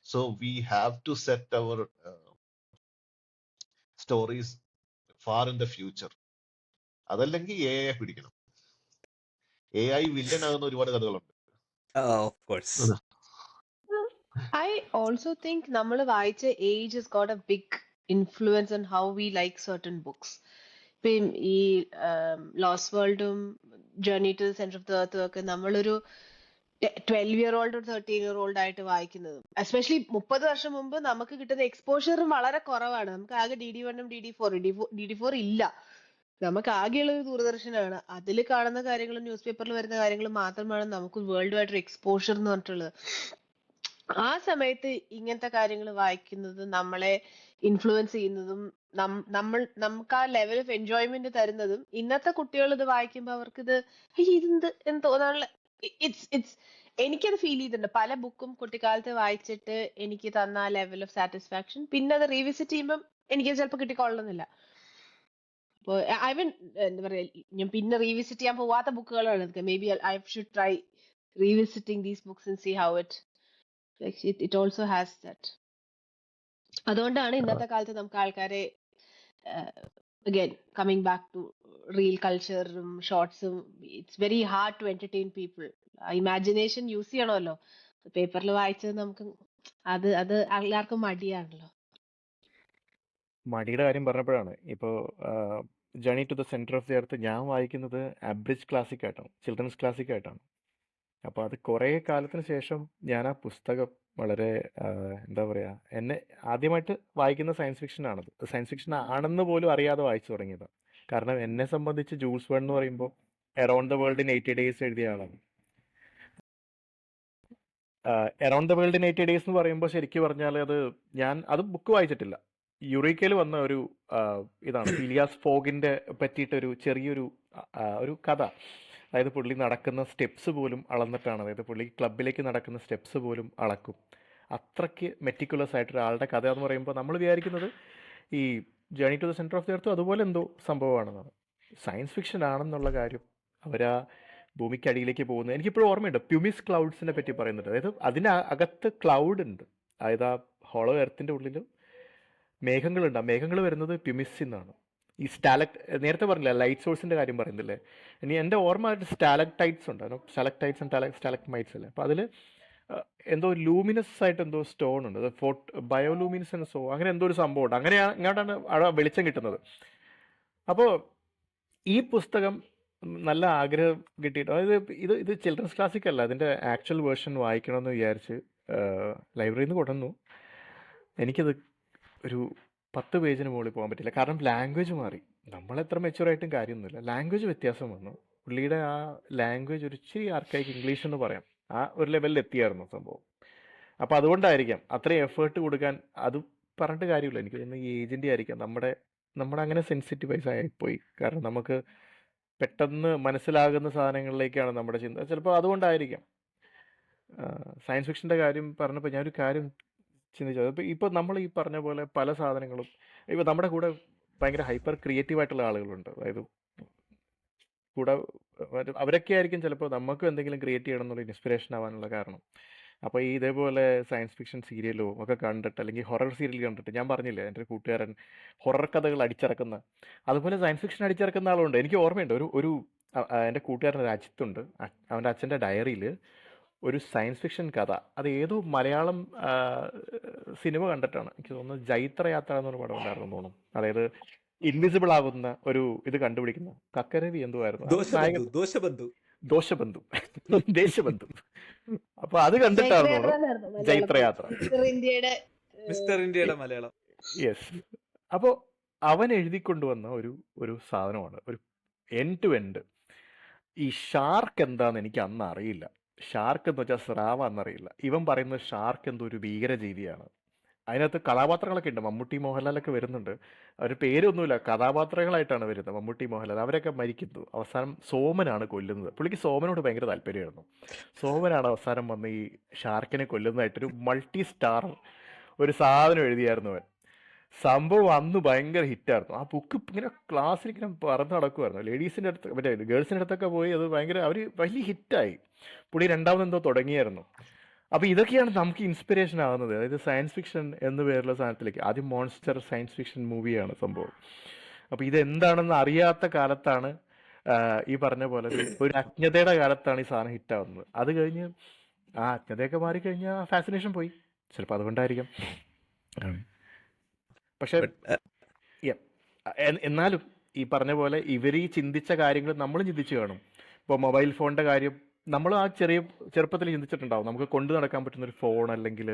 So we have to set our stories far in the future. അതല്ലെങ്കിൽ AI പിടിക്കണം. AI വില്ലൻ ആകുന്ന ഒരുപാട് കഥകളുണ്ട്. Of course. I also think നമ്മൾ വായിച്ച age has got a big influence on how we like certain books. ഇപ്പം ഈ lost വേൾഡും journey to centre of the എർത്തും ഒക്കെ നമ്മളൊരു 12-year-old or 13-year-old ആയിട്ട് വായിക്കുന്നതും, എസ്പെഷ്യലി 30 വർഷം മുമ്പ് നമുക്ക് കിട്ടുന്ന എക്സ്പോഷറും വളരെ കുറവാണ്. നമുക്ക് ആകെ DD1 ഉം DD4 ഇല്ല. നമുക്ക് ആകെയുള്ളത് ദൂരദർശനാണ്. അതിൽ കാണുന്ന കാര്യങ്ങളും ന്യൂസ് പേപ്പറിൽ വരുന്ന കാര്യങ്ങളും മാത്രമാണ് നമുക്ക് വേൾഡ് വൈഡ് എക്സ്പോഷർ എന്ന് പറഞ്ഞിട്ടുള്ളത്. ആ സമയത്ത് ഇങ്ങനത്തെ കാര്യങ്ങൾ വായിക്കുന്നത് നമ്മളെ ഇൻഫ്ലുവൻസ് ചെയ്യുന്നതും നമുക്ക് ആ ലെവൽ ഓഫ് എൻജോയ്മെന്റ് തരുന്നതും, ഇന്നത്തെ കുട്ടികൾ ഇത് വായിക്കുമ്പോൾ അവർക്ക് ഇതെന്ത് എന്ന് തോന്നാനുള്ള എനിക്കത് ഫീൽ ചെയ്തിട്ടുണ്ട്. പല ബുക്കും കുട്ടിക്കാലത്ത് വായിച്ചിട്ട് എനിക്ക് തന്ന ആ ലെവൽ ഓഫ് സാറ്റിസ്ഫാക്ഷൻ പിന്നെ അത് റീവിസിറ്റ് ചെയ്യുമ്പോൾ എനിക്ക് ചിലപ്പോൾ കിട്ടിക്കൊള്ളുന്നില്ല. അപ്പോ എന്താ പറയാ, ഞാൻ പിന്നെ റീവിസിറ്റ് ചെയ്യാൻ പോവാത്ത ബുക്കുകളാണ് ഇതൊക്കെ. May be I should try revisiting these books and see how it also has that. അതുകൊണ്ടാണ് ഇന്നത്തെ കാലത്ത് നമുക്ക് ആൾക്കാരെ again coming back to real cultureും ഷോർട്സും, it's very hard to entertain people. Imagination use ചെയ്യണമല്ലോ. പേപ്പറിൽ വായിച്ചത് നമുക്ക് അത് എല്ലാവർക്കും മടിയാണല്ലോ. മടിയുടെ കാര്യം പറഞ്ഞപ്പോഴാണ് ഇപ്പോൾ Journey to the centre of the Earth ഞാൻ വായിക്കുന്നത് അബ്രിഡ്ജ് ക്ലാസിക് ആയിട്ടാണ്, ചിൽഡ്രൻസ് ക്ലാസിക് ആയിട്ടാണ്. അപ്പോൾ അത് കുറേ കാലത്തിന് ശേഷം ഞാൻ ആ പുസ്തകം വളരെ എന്താ പറയുക, എന്നെ ആദ്യമായിട്ട് വായിക്കുന്ന സയൻസ് ഫിക്ഷനാണത്. സയൻസ് ഫിക്ഷൻ ആണെന്ന് പോലും അറിയാതെ വായിച്ചു തുടങ്ങിയതാണ്. കാരണം എന്നെ സംബന്ധിച്ച് ജൂൾസ് വേൺ എന്ന് പറയുമ്പോൾ around the world in 80 days എഴുതിയ ആളാണ്. Around the world in 80 days എന്ന് പറയുമ്പോൾ ശരിക്കും പറഞ്ഞാൽ അത് ബുക്ക് വായിച്ചിട്ടില്ല. യുറീക്കയിൽ വന്ന ഒരു ഇതാണ് ഫിലിയാസ് ഫോഗിന്റെ പറ്റിയിട്ടൊരു ചെറിയൊരു ഒരു കഥ. അതായത് പുള്ളി നടക്കുന്ന സ്റ്റെപ്സ് പോലും അളന്നിട്ടാണ്, അതായത് പുള്ളി ക്ലബിലേക്ക് നടക്കുന്ന സ്റ്റെപ്സ് പോലും അളക്കും. അത്രയ്ക്ക് മെറ്റിക്കുലസ് ആയിട്ട് ഒരാളുടെ കഥ എന്ന് പറയുമ്പോൾ നമ്മൾ വിചാരിക്കുന്നത് ഈ Journey to the Centre of the Earth അതുപോലെ എന്തോ സംഭവമാണെന്നാണ്. സയൻസ് ഫിക്ഷൻ ആണെന്നുള്ള കാര്യം. അവരാ ഭൂമിക്കടിയിലേക്ക് പോകുന്നത് എനിക്കിപ്പോഴും ഓർമ്മയുണ്ട്. പ്യൂമിസ് ക്ലൗഡ്സിനെ പറ്റി പറയുന്നുണ്ട്. അതായത് അതിന് അകത്ത് ക്ലൗഡ് ഉണ്ട്. അതായത് ആ ഹോളോ എർത്തിൻ്റെ ഉള്ളിൽ മേഘങ്ങളുണ്ട്. ആ മേഘങ്ങൾ വരുന്നത് പ്യൂമിസിൽ നിന്നാണ്. ഈ നേരത്തെ പറഞ്ഞില്ല ലൈറ്റ് സോഴ്സിൻ്റെ കാര്യം പറയുന്നില്ലേ, ഇനി എൻ്റെ ഓർമ്മ സ്റ്റാലക്ടൈറ്റ്സ് ഉണ്ട്. സ്റ്റാലക്ടൈറ്റ്സ് ആൻഡ് സ്റ്റാലക്മൈറ്റ്സ് അല്ലേ. അപ്പോൾ അതിൽ എന്തോ ലൂമിനസ് ആയിട്ട് എന്തോ സ്റ്റോൺ ഉണ്ട്, അത് ബയോലൂമിനസൻസോ അങ്ങനെ എന്തോ ഒരു സംഭവം ഉണ്ട്. അങ്ങനെയാണ് ഇങ്ങോട്ടാണ് അവിടെ വെളിച്ചം കിട്ടുന്നത്. അപ്പോൾ ഈ പുസ്തകം നല്ല ആഗ്രഹം കിട്ടിയിട്ട്, അതായത് ഇത് ചിൽഡ്രൻസ് ക്ലാസിക് അല്ല, അതിൻ്റെ ആക്ച്വൽ വേർഷൻ വായിക്കണമെന്ന് വിചാരിച്ച് ലൈബ്രറിയിൽ നിന്ന് കൊണ്ടുവന്നു. എനിക്കത് ഒരു 10 പേജിന് മുകളിൽ പോകാൻ പറ്റില്ല. കാരണം ലാംഗ്വേജ് മാറി. നമ്മളെത്ര മെച്യൂറായിട്ടും കാര്യമൊന്നുമില്ല, ലാംഗ്വേജ് വ്യത്യാസം വന്നു. പുള്ളിയുടെ ആ ലാംഗ്വേജ് ഒരു ഇച്ചിരി ആർക്കായിക്ക് ഇംഗ്ലീഷ് എന്ന് പറയാം, ആ ഒരു ലെവലിൽ എത്തിയായിരുന്നു സംഭവം. അപ്പോൾ അതുകൊണ്ടായിരിക്കാം അത്രയും എഫേർട്ട് കൊടുക്കാൻ. അത് പറഞ്ഞിട്ട് കാര്യമില്ല, എനിക്ക് തോന്നുന്നു ഈ ഏജൻ്റ് ആയിരിക്കാം നമ്മുടെ അങ്ങനെ സെൻസിറ്റീവൈസ് ആയിപ്പോയി. കാരണം നമുക്ക് പെട്ടെന്ന് മനസ്സിലാകുന്ന സാധനങ്ങളിലേക്കാണ് നമ്മുടെ ചിന്ത. ചിലപ്പോൾ അതുകൊണ്ടായിരിക്കാം. സയൻസ് ഫിക്ഷൻ്റെ കാര്യം പറഞ്ഞപ്പോൾ ഞാനൊരു കാര്യം ചിന്തിച്ചത്, ഇപ്പോൾ നമ്മൾ ഈ പറഞ്ഞ പോലെ പല സാധനങ്ങളും ഇപ്പോൾ നമ്മുടെ കൂടെ ഭയങ്കര ഹൈപ്പർ ക്രിയേറ്റീവ് ആയിട്ടുള്ള ആളുകളുണ്ട്. അതായത് കൂടെ അവരൊക്കെ ആയിരിക്കും ചിലപ്പോൾ നമുക്കും എന്തെങ്കിലും ക്രിയേറ്റ് ചെയ്യണം എന്നുള്ള ഇൻസ്പിറേഷൻ ആവാനുള്ള കാരണം. അപ്പോൾ ഈ ഇതേപോലെ സയൻസ് ഫിക്ഷൻ സീരിയലോ ഒക്കെ കണ്ടിട്ട്, അല്ലെങ്കിൽ ഹൊറർ സീരിയൽ കണ്ടിട്ട്, ഞാൻ പറഞ്ഞില്ലേ എൻ്റെ ഒരു കൂട്ടുകാരൻ ഹൊറർ കഥകൾ അടിച്ചിറക്കുന്ന, അതുപോലെ സയൻസ് ഫിക്ഷൻ അടിച്ചിറക്കുന്ന ആളുണ്ട്. എനിക്ക് ഓർമ്മയുണ്ട് ഒരു എൻ്റെ കൂട്ടുകാരൻ രാജ്യത്തുണ്ട്, അവൻ്റെ അച്ഛൻ്റെ ഡയറിയിൽ ഒരു സയൻസ് ഫിക്ഷൻ കഥ, അത് ഏതോ മലയാളം സിനിമ കണ്ടിട്ടാണ്, എനിക്ക് തോന്നുന്നത് ജൈത്രയാത്ര എന്നൊരു പടം ഉണ്ടായിരുന്നു തോന്നുന്നു. അതായത് ഇൻവിസിബിൾ ആകുന്ന ഒരു ഇത് കണ്ടുപിടിക്കുന്ന കക്കരവി എന്തോ ആയിരുന്നു നായകൻ, ദോഷബന്ധു ദേശബന്ധു. അപ്പൊ അത് കണ്ടിട്ടാണ് ജൈത്രയാത്ര, മിസ്റ്റർ ഇന്ത്യയുടെ മലയാളം. യെസ്. അപ്പോൾ അവൻ എഴുതിക്കൊണ്ടുവന്ന ഒരു സാധനമാണ്, ഒരു എൻഡ് ടു എൻഡ്. ഈ ഷാർക്ക് എന്താന്ന് എനിക്ക് അന്ന് അറിയില്ല. ഷാർക്ക് എന്ന് വെച്ചാൽ സ്രാവ എന്നറിയില്ല. ഇവൻ പറയുന്നത് ഷാർക്ക് എന്തോ ഒരു ഭീകരജീവിയാണ്. അതിനകത്ത് കഥാപാത്രങ്ങളൊക്കെ ഉണ്ട്, മമ്മൂട്ടി മോഹൻലാലൊക്കെ വരുന്നുണ്ട്. അവർ പേരൊന്നുമില്ല, കഥാപാത്രങ്ങളായിട്ടാണ് വരുന്നത്. മമ്മൂട്ടി മോഹൻലാൽ അവരൊക്കെ മരിക്കുന്നു. അവസാനം സോമനാണ് കൊല്ലുന്നത്. പുള്ളിക്ക് സോമനോട് ഭയങ്കര താല്പര്യമായിരുന്നു. സോമനാണ് അവസാനം വന്ന് ഈ ഷാർക്കിനെ കൊല്ലുന്നതായിട്ടൊരു മൾട്ടി സ്റ്റാർ ഒരു സാധനം എഴുതിയായിരുന്നു അവൻ. സംഭവം അന്ന് ഭയങ്കര ഹിറ്റായിരുന്നു. ആ ബുക്ക് ഇങ്ങനെ ക്ലാസ്സിൽ ഇങ്ങനെ പറന്ന് നടക്കുമായിരുന്നു. ലേഡീസിൻ്റെ അടുത്ത്, മറ്റേ ഗേൾസിൻ്റെ അടുത്തൊക്കെ പോയി അത് ഭയങ്കര അവർ വലിയ ഹിറ്റായി. പുള്ളി രണ്ടാമതെന്തോ തുടങ്ങിയായിരുന്നു. അപ്പോൾ ഇതൊക്കെയാണ് നമുക്ക് ഇൻസ്പിറേഷൻ ആകുന്നത്. അതായത് സയൻസ് ഫിക്ഷൻ എന്ന പേരുള്ള സാധനത്തിലേക്ക്. ആദ്യം മോൺസ്റ്റർ സയൻസ് ഫിക്ഷൻ മൂവിയാണ് സംഭവം. അപ്പോൾ ഇതെന്താണെന്ന് അറിയാത്ത കാലത്താണ്, ഈ പറഞ്ഞ പോലെ ഒരു അജ്ഞതയുടെ കാലത്താണ് ഈ സാധനം ഹിറ്റാവുന്നത്. അത് കഴിഞ്ഞ് ആ അജ്ഞതയൊക്കെ മാറിക്കഴിഞ്ഞാൽ ഫാസിനേഷൻ പോയി. ചിലപ്പോൾ അതുകൊണ്ടായിരിക്കാം. പക്ഷെ എന്നാലും ഈ പറഞ്ഞ പോലെ ഇവർ ഈ ചിന്തിച്ച കാര്യങ്ങൾ നമ്മളും ചിന്തിച്ചു കാണും. ഇപ്പോൾ മൊബൈൽ ഫോണിൻ്റെ കാര്യം നമ്മൾ ആ ചെറുപ്പത്തിൽ ചിന്തിച്ചിട്ടുണ്ടാവും. നമുക്ക് കൊണ്ടു നടക്കാൻ പറ്റുന്ന ഒരു ഫോൺ, അല്ലെങ്കിൽ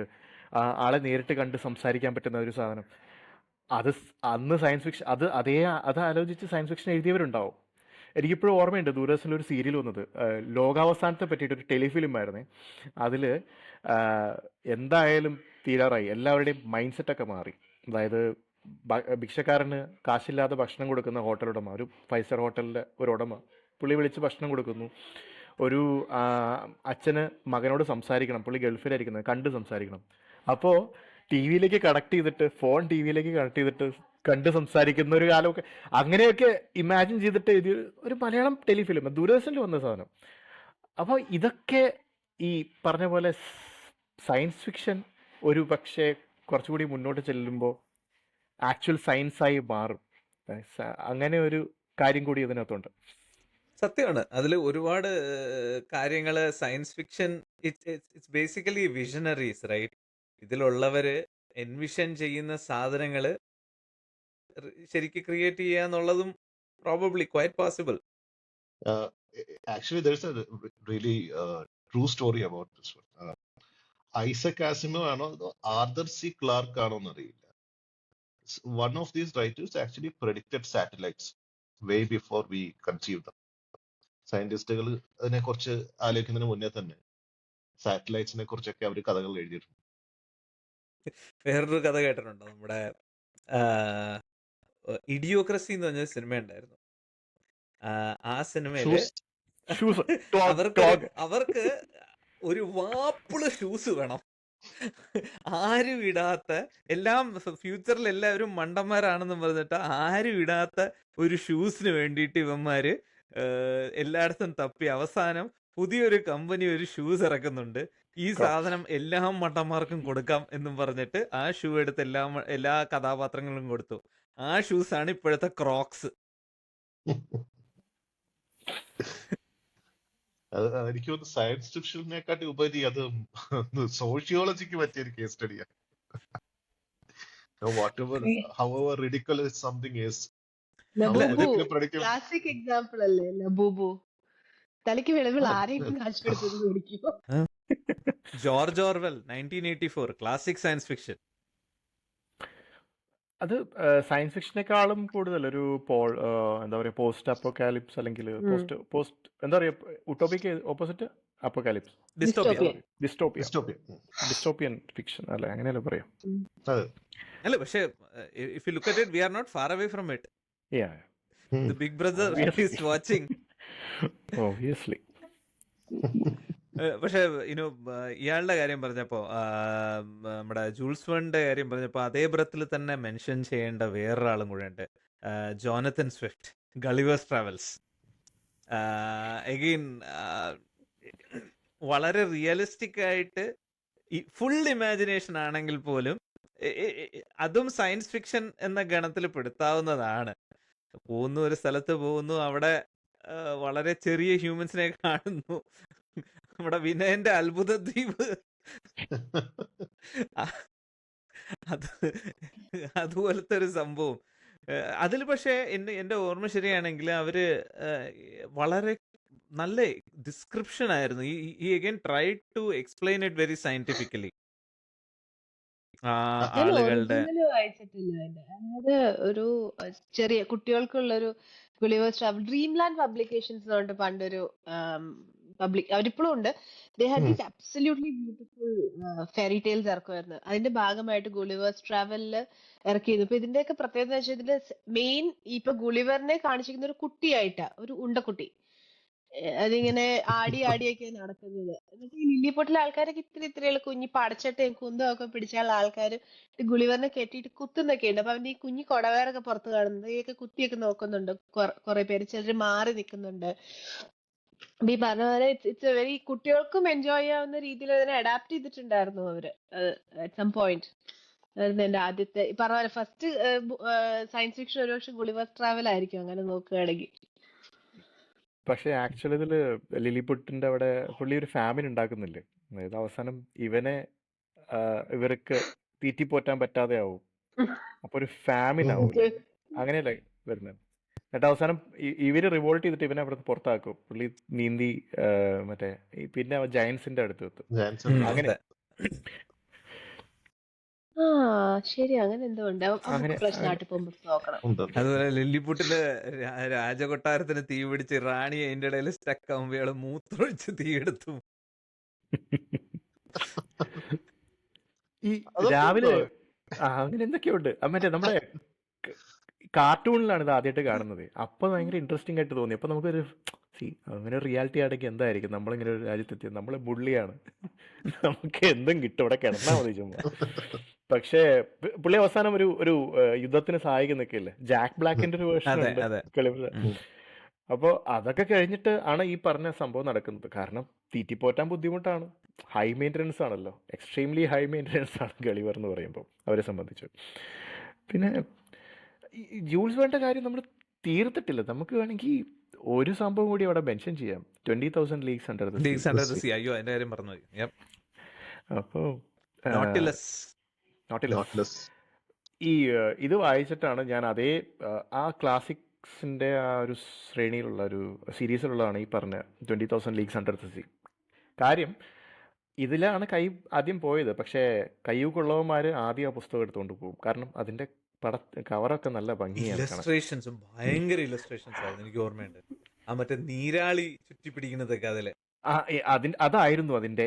ആളെ നേരിട്ട് കണ്ട് സംസാരിക്കാൻ പറ്റുന്ന ഒരു സാധനം. അത് അന്ന് സയൻസ് ഫിക്ഷൻ അത് ആലോചിച്ച് സയൻസ് ഫിക്ഷൻ എഴുതിയവരുണ്ടാവും. എനിക്കിപ്പോഴും ഓർമ്മയുണ്ട്, ദൂരദർശനിലൊരു സീരിയൽ വന്നത് ലോകാവസാനത്തെ പറ്റിയിട്ടൊരു ടെലിഫിലിം ആയിരുന്നേ. അതിൽ എന്തായാലും തീരാറായി, എല്ലാവരുടെയും മൈൻഡ് സെറ്റൊക്കെ മാറി. അതായത് ഭിക്ഷക്കാരന് കാശില്ലാതെ ഭക്ഷണം കൊടുക്കുന്ന ഹോട്ടലുടമ, ഒരു 5 സ്റ്റാർ ഹോട്ടലിൻ്റെ ഒരു ഉടമ, പുള്ളി വിളിച്ച് ഭക്ഷണം കൊടുക്കുന്നു. ഒരു അച്ഛന് മകനോട് സംസാരിക്കണം, പുള്ളി ഗൾഫിലായിരിക്കുന്നത്, കണ്ട് സംസാരിക്കണം. അപ്പോൾ ടി വിയിലേക്ക് കണക്ട് ചെയ്തിട്ട്, ഫോൺ ടി വിയിലേക്ക് കണക്ട് ചെയ്തിട്ട് കണ്ട് സംസാരിക്കുന്ന ഒരു കാലമൊക്കെ, അങ്ങനെയൊക്കെ ഇമാജിൻ ചെയ്തിട്ട് ഇത് ഒരു മലയാളം ടെലിഫിലിം ദൂരദർശനിൽ വന്ന സാധനം. അപ്പോൾ ഇതൊക്കെ ഈ പറഞ്ഞ പോലെ സയൻസ് ഫിക്ഷൻ ഒരു പക്ഷേ കുറച്ചുകൂടി മുന്നോട്ട് ചെല്ലുമ്പോൾ ആക്ച്വൽ സയൻസായി മാറും. അങ്ങനെ ഒരു കാര്യം കൂടി ഇതിനകത്തുണ്ട്. സത്യമാണ്. അതിൽ ഒരുപാട് കാര്യങ്ങൾ science fiction it's basically visionaries, right? ഇതിലുള്ളവര് എൻവിഷൻ ചെയ്യുന്ന സാധനങ്ങൾ ശരിക്കും ക്രിയേറ്റ് ചെയ്യുക എന്നുള്ളതും probably quite possible. Actually, there's a really true story about this one. Isaac Asimov ആണോ അതോ ആർതർ സി ക്ലാർക്ക് ആണോ എന്നറിയില്ല. One of these writers actually predicted satellites way before we conceived them. സയന്റിസ്റ്റുകൾ അതിനെക്കുറിച്ച് ആലോചിക്കുന്നതിന് മുന്നേ തന്നെ സാറ്റലൈറ്റ്സിനെ കുറിച്ചൊക്കെ അവർ കഥകൾ എഴുതിയിട്ടുണ്ട്. വേറൊരു കഥ കേട്ടിട്ടുണ്ടോ? നമ്മുടെ ഇഡിയോക്രസി എന്ന് പറഞ്ഞ സിനിമ ഉണ്ടായിരുന്നു. ആ സിനിമയില് ഷൂസ് ഷൂസ് ക്ലോഗ് അവർക്കൊരു ക്ലോഗ് അവർക്ക് ഒരു വാപ്പിള് ഷൂസ് വേണം. ആരും ഇടാത്ത, എല്ലാം ഫ്യൂച്ചറിൽ എല്ലാവരും മണ്ടന്മാരാണെന്നും പറഞ്ഞിട്ട് ആരും ഇടാത്ത ഒരു ഷൂസിന് വേണ്ടിയിട്ട് ഇവന്മാര് എല്ലായിടത്തും തപ്പി അവസാനം പുതിയൊരു കമ്പനി ഒരു ഷൂസ് ഇറക്കുന്നുണ്ട്. ഈ ക്രോക്സ്. സാധനം എല്ലാ മണ്ടന്മാർക്കും കൊടുക്കാം എന്നും പറഞ്ഞിട്ട് ആ ഷൂ എടുത്ത് എല്ലാ കഥാപാത്രങ്ങളും കൊടുത്തു. ആ ഷൂസാണ് ഇപ്പോഴത്തെ ക്രോക്സ്. അത് എനിക്ക് തോന്നുന്നു സയൻസ് ഫിക്ഷനെക്കാട്ടി ഉപരി അത് സോഷ്യോളജിക്ക് പറ്റിയ ഒരു കേസ് സ്റ്റഡിയാണ്. Whatever however ridiculous something is, അല്ല അത് ഒരിക്കലും പ്രഡിക്റ്റ് ക്ലാസിക് എക്സാമ്പിൾ അല്ലേ ലബൂബു? തലയ്ക്ക് വെളിവിൽ ആരെങ്കിലും കാശെടുത്തത് മേടിക്കുമോ? George Orwell 1984 classic science fiction. അത് സയൻസ് ഫിക്ഷനേക്കാളും കൂടുതൽ ഒരു എന്താ പറയുക, പോസ്റ്റ് അപ്പോക്കാലിപ്സ് അല്ലെങ്കിൽ പോസ്റ്റ് എന്താ പറയുക, utopic opposite apocalypse, dystopia. Dystopian. Dystopia, dystopia. Dystopian fiction അല്ലേ, അങ്ങനെയല്ലേ പറയാം. അതെ. അല്ല പക്ഷേ if you look at it we are not far away from it. Yeah, the big brother obviously. Is watching. Obviously. പക്ഷെ ഇനോ ഇയാളുടെ കാര്യം പറഞ്ഞപ്പോ നമ്മുടെ ജൂൾസ് വേണിന്റെ കാര്യം പറഞ്ഞപ്പോ അതേ ബ്രത്തിൽ തന്നെ മെൻഷൻ ചെയ്യേണ്ട വേറൊരാളും കൂടെ ഉണ്ട്. Jonathan Swift, Gulliver's travels. Again വളരെ റിയലിസ്റ്റിക് ആയിട്ട് ഫുൾ ഇമാജിനേഷൻ ആണെങ്കിൽ പോലും അതും സയൻസ് ഫിക്ഷൻ എന്ന ഗണത്തിൽ പെടുത്താവുന്നതാണ്. പോകുന്നു, ഒരു സ്ഥലത്ത് പോകുന്നു, അവിടെ വളരെ ചെറിയ ഹ്യൂമൻസിനെ കാണുന്നു. നമ്മുടെ വിനയന്റെ അത്ഭുത ദ്വീപ് അത് അതുപോലത്തെ ഒരു സംഭവം. അതിൽ പക്ഷേ എന്റെ ഓർമ്മ ശരിയാണെങ്കിൽ അവര് വളരെ നല്ല ഡിസ്ക്രിപ്ഷൻ ആയിരുന്നു. ഈ again try to explain it very scientifically ഞാൻ ആളുകളുടെ. ഒറിജിനൽ വായിച്ചിട്ടില്ല അതിന്റെ. അതായത് ഒരു ചെറിയ കുട്ടികൾക്കുള്ള ഒരു Gulliver's travel, dream land publications പറഞ്ഞിട്ട് പണ്ടൊരു പബ്ലിക്, അവരിപ്പോഴും ഉണ്ട്. They had these absolutely beautiful fairy tales ഇറക്കുമായിരുന്നു. അതിന്റെ ഭാഗമായിട്ട് ഗുളിവേഴ്സ് ട്രാവലില് ഇറക്കിയിരുന്നു. ഇപ്പൊ ഇതിന്റെയൊക്കെ പ്രത്യേകത എന്ന് വെച്ചാൽ ഇതിന്റെ മെയിൻ ഇപ്പൊ ഗുളിവറിനെ കാണിച്ചിരിക്കുന്ന ഒരു കുട്ടിയായിട്ടാ, ഒരു ഉണ്ടക്കുട്ടി. അതിങ്ങനെ ആടി ആടിയൊക്കെ നടക്കുന്നത്. എന്നിട്ട് ഈ ലില്ലിപ്പൊട്ടിലെ ആൾക്കാരൊക്കെ ഇത്രയുള്ള കുഞ്ഞി പടച്ചട്ടയും കുന്തവും ഒക്കെ പിടിച്ചുള്ള ആൾക്കാര് ഗുളിവറിനെ കെട്ടിയിട്ട് കുത്തുന്നൊക്കെ ഉണ്ട്. അപ്പൊ അവന്റെ ഈ കുഞ്ഞി കൊടവേറൊക്കെ പുറത്ത് കാണുന്നത്, ഇതൊക്കെ കുത്തിയൊക്കെ നോക്കുന്നുണ്ട് കുറെ പേര്. ചിലര് മാറി നിൽക്കുന്നുണ്ട്. അപ്പൊ ഈ പറഞ്ഞ പോലെ ഇറ്റ്സ് എ വെരി, കുട്ടികൾക്കും എൻജോയ് ചെയ്യാവുന്ന രീതിയിൽ അതിനെ അഡാപ്റ്റ് ചെയ്തിട്ടുണ്ടായിരുന്നു അവര് അറ്റ് സം പോയിന്റ്. ആയിരുന്നു എന്റെ ആദ്യത്തെ ഈ പറഞ്ഞ പോലെ ഫസ്റ്റ് സയൻസ് ഫിക്ഷൻ ഒരുപക്ഷെ ഗുളിവേഴ്സ് ട്രാവൽ ആയിരിക്കും അങ്ങനെ നോക്കുകയാണെങ്കിൽ. പക്ഷെ ആക്ച്വലി ഇതില് ലിലിപുട്ടിന്റെ അവിടെ പുള്ളി ഒരു ഫാമിൻ ഉണ്ടാക്കുന്നില്ലേ, അതായത് അവസാനം ഇവർക്ക് തീറ്റിപ്പോറ്റാൻ പറ്റാതെ ആവും, അപ്പൊ ഒരു ഫാമിൻ ആവൂലേ, അങ്ങനെയല്ലേ വരുന്നത്. എന്നിട്ട് അവസാനം ഇവര് റിവോൾട്ട് ചെയ്തിട്ട് ഇവനെ അവിടെ പുറത്താക്കും. പുള്ളി നീന്തി മറ്റേ പിന്നെ ജയൻസിന്റെ അടുത്ത് എത്തും. അങ്ങനെ ആ ശരി, അങ്ങനെ എന്തോ ഉണ്ട്. അങ്ങനെ പ്രശ്നം നാട്ടിൽ പോകുമ്പോ നോക്കണം. അതുപോലെ ലില്ലിപുട്ടിന്റെ രാജകൊട്ടാരത്തിന് തീ പിടിച്ച് റാണി അതിന്റെ ഇടയിൽ സ്റ്റക്ക് ആകുമ്പോ ഇയാള് മൂത്രമൊഴിച്ച് തീയെടുത്തു. ഈ രാവിലെ അങ്ങനെ എന്തൊക്കെയുണ്ട്. മറ്റേ നമ്മുടെ കാർട്ടൂണിലാണ് ഇത് ആദ്യമായിട്ട് കാണുന്നത്. അപ്പൊ ഭയങ്കര ഇൻട്രസ്റ്റിംഗ് ആയിട്ട് തോന്നി. അപ്പൊ നമുക്കൊരു അങ്ങനെ ഒരു റിയാലിറ്റി ആണെങ്കിൽ എന്തായിരിക്കും, നമ്മളിങ്ങനെ ഒരു രാജ്യത്തെത്തിയത്, നമ്മളെ ബുള്ളിയാണ്, നമുക്ക് എന്തും കിട്ടും, ഇവിടെ കിടന്നാ മതി ചുമ്മാ. പക്ഷേ പുള്ളി അവസാനം ഒരു യുദ്ധത്തിന് സഹായിക്കാൻ നിൽക്കില്ലേ, ജാക്ക് ബ്ലാക്കിന്റെ ഒരു വേർഷൻ ഉണ്ട്. അപ്പോൾ അതൊക്കെ കഴിഞ്ഞിട്ട് ആണ് ഈ പറഞ്ഞ സംഭവം നടക്കുന്നത്. കാരണം തീറ്റിപ്പോറ്റാൻ ബുദ്ധിമുട്ടാണ്, ഹൈ മെയിൻ്റനൻസ് ആണല്ലോ, എക്സ്ട്രീംലി ഹൈ മെയിൻ്റനൻസ് ആണ് ഗളിവർ എന്ന് പറയുമ്പോൾ അവരെ സംബന്ധിച്ച്. പിന്നെ ജൂൾസ് വേണ്ട കാര്യം നമ്മൾ തീർത്തിട്ടില്ല. നമുക്ക് വേണമെങ്കിൽ ഒരു സംഭവം കൂടി അവിടെ മെൻഷൻ ചെയ്യാം, 20,000 ലീഗ്സ് അണ്ടർ ദ സീ. അയ്യോ അതിന്റെ കാര്യം പറഞ്ഞു. അപ്പോൾ ഈ ഇത് വായിച്ചിട്ടാണ് ഞാൻ അതേ ആ ക്ലാസിക്സിന്റെ ആ ഒരു ശ്രേണിയിലുള്ള ഒരു സീരീസിലുള്ളതാണ് ഈ പറഞ്ഞ 20,000 ലീഗ്സ് അണ്ടർ ദ സീ. കാര്യം ഇതിലാണ് കൈ ആദ്യം പോയത്. പക്ഷേ കയ്യൂക്കുള്ളവന്മാർ ആദ്യം ആ പുസ്തകം എടുത്തുകൊണ്ട് പോകും. കാരണം അതിന്റെ കവറൊക്കെ നല്ല ഭംഗിയാണ്, ഇല്ലസ്ട്രേഷൻസും ഭയങ്കര ഇല്ലസ്ട്രേഷൻസ് ആയിരുന്നു. എനിക്ക് ഓർമ്മയുണ്ട് ആ മറ്റേ നീരാളി ചുറ്റി പിടിക്കുന്നതൊക്കെ അതില്. അതായിരുന്നു അതിന്റെ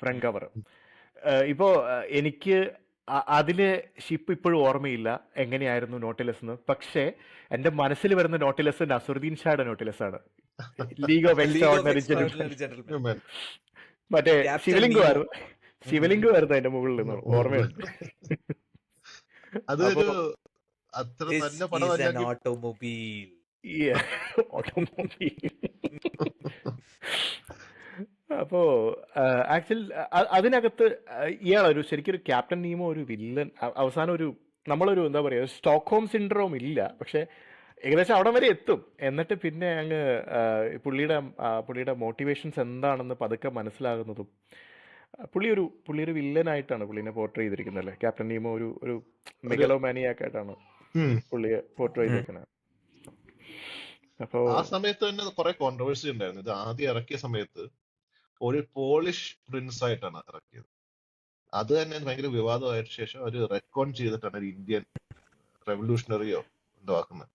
ഫ്രണ്ട് കവർ. ഇപ്പോ എനിക്ക് അതില് ഷിപ്പ് ഇപ്പോഴും ഓർമ്മയില്ല എങ്ങനെയായിരുന്നു നോട്ടിലസ് എന്ന്. പക്ഷേ എന്റെ മനസ്സിൽ വരുന്ന നോട്ടിലസ് നസറുദ്ദീൻ ഷായുടെ നോട്ടിലസ് ആണ്. League of league of extraordinary gentlemen. Extraordinary gentlemen. Human. മറ്റേ ക്യാപ്റ്റൻ ശിവലിംഗമായിരുന്നു നീമോ. ശിവലിംഗമായിരുന്നു അതിന്റെ മുകളിൽ നിന്ന് ഓർമ്മയുണ്ട്. അതൊരു അപ്പൊ അത്ര This നല്ല is an പടമല്ലെങ്കിൽ automobile. ഈ ഓട്ടോമൊബൈൽ അപ്പോ ആക്ച്വലി അതിനകത്ത് ഇയാളൊരു ശരിക്കും ഒരു ക്യാപ്റ്റൻ നീമോ ഒരു വില്ലൻ. അവസാനം ഒരു നമ്മളൊരു എന്താ പറയുക സ്റ്റോക്ക്ഹോം സിൻഡ്രോം ഇല്ല, പക്ഷെ ഏകദേശം അവിടെ വരെ എത്തും. എന്നിട്ട് പിന്നെ അങ്ങ് പുള്ളിയുടെ മോട്ടിവേഷൻസ് എന്താണെന്ന് പതുക്കെ മനസ്സിലാകുന്നതും പുള്ളി ഒരു വില്ലനായിട്ടാണ് പുള്ളിനെ പോർട്രേ ചെയ്തിരിക്കുന്നത് അല്ലേ. ക്യാപ്റ്റൻ നീമോ ഒരു ഒരു മെഗലോമാനിയാക്ക് ആയിട്ടാണ് ഉം, പുള്ളിയെ പോർട്രേ ഉം. ചെയ്തേക്കുന്നത്. അപ്പോ ആ സമയത്ത് തന്നെ കുറെ കോൺട്രവേഴ്സി ഉണ്ടായിരുന്നു. ഇത് ആദ്യം ഇറക്കിയ സമയത്ത് ഒരു പോളിഷ് പ്രിൻസ് ആയിട്ടാണ് ഇറക്കിയത്. അത് തന്നെ ഭയങ്കര വിവാദമായ ശേഷം ഒരു റെക്കോൺ ചെയ്തിട്ടാണ് ഒരു ഇന്ത്യൻ റെവല്യൂഷണറിയോ എന്തോ ആക്കുന്നത്.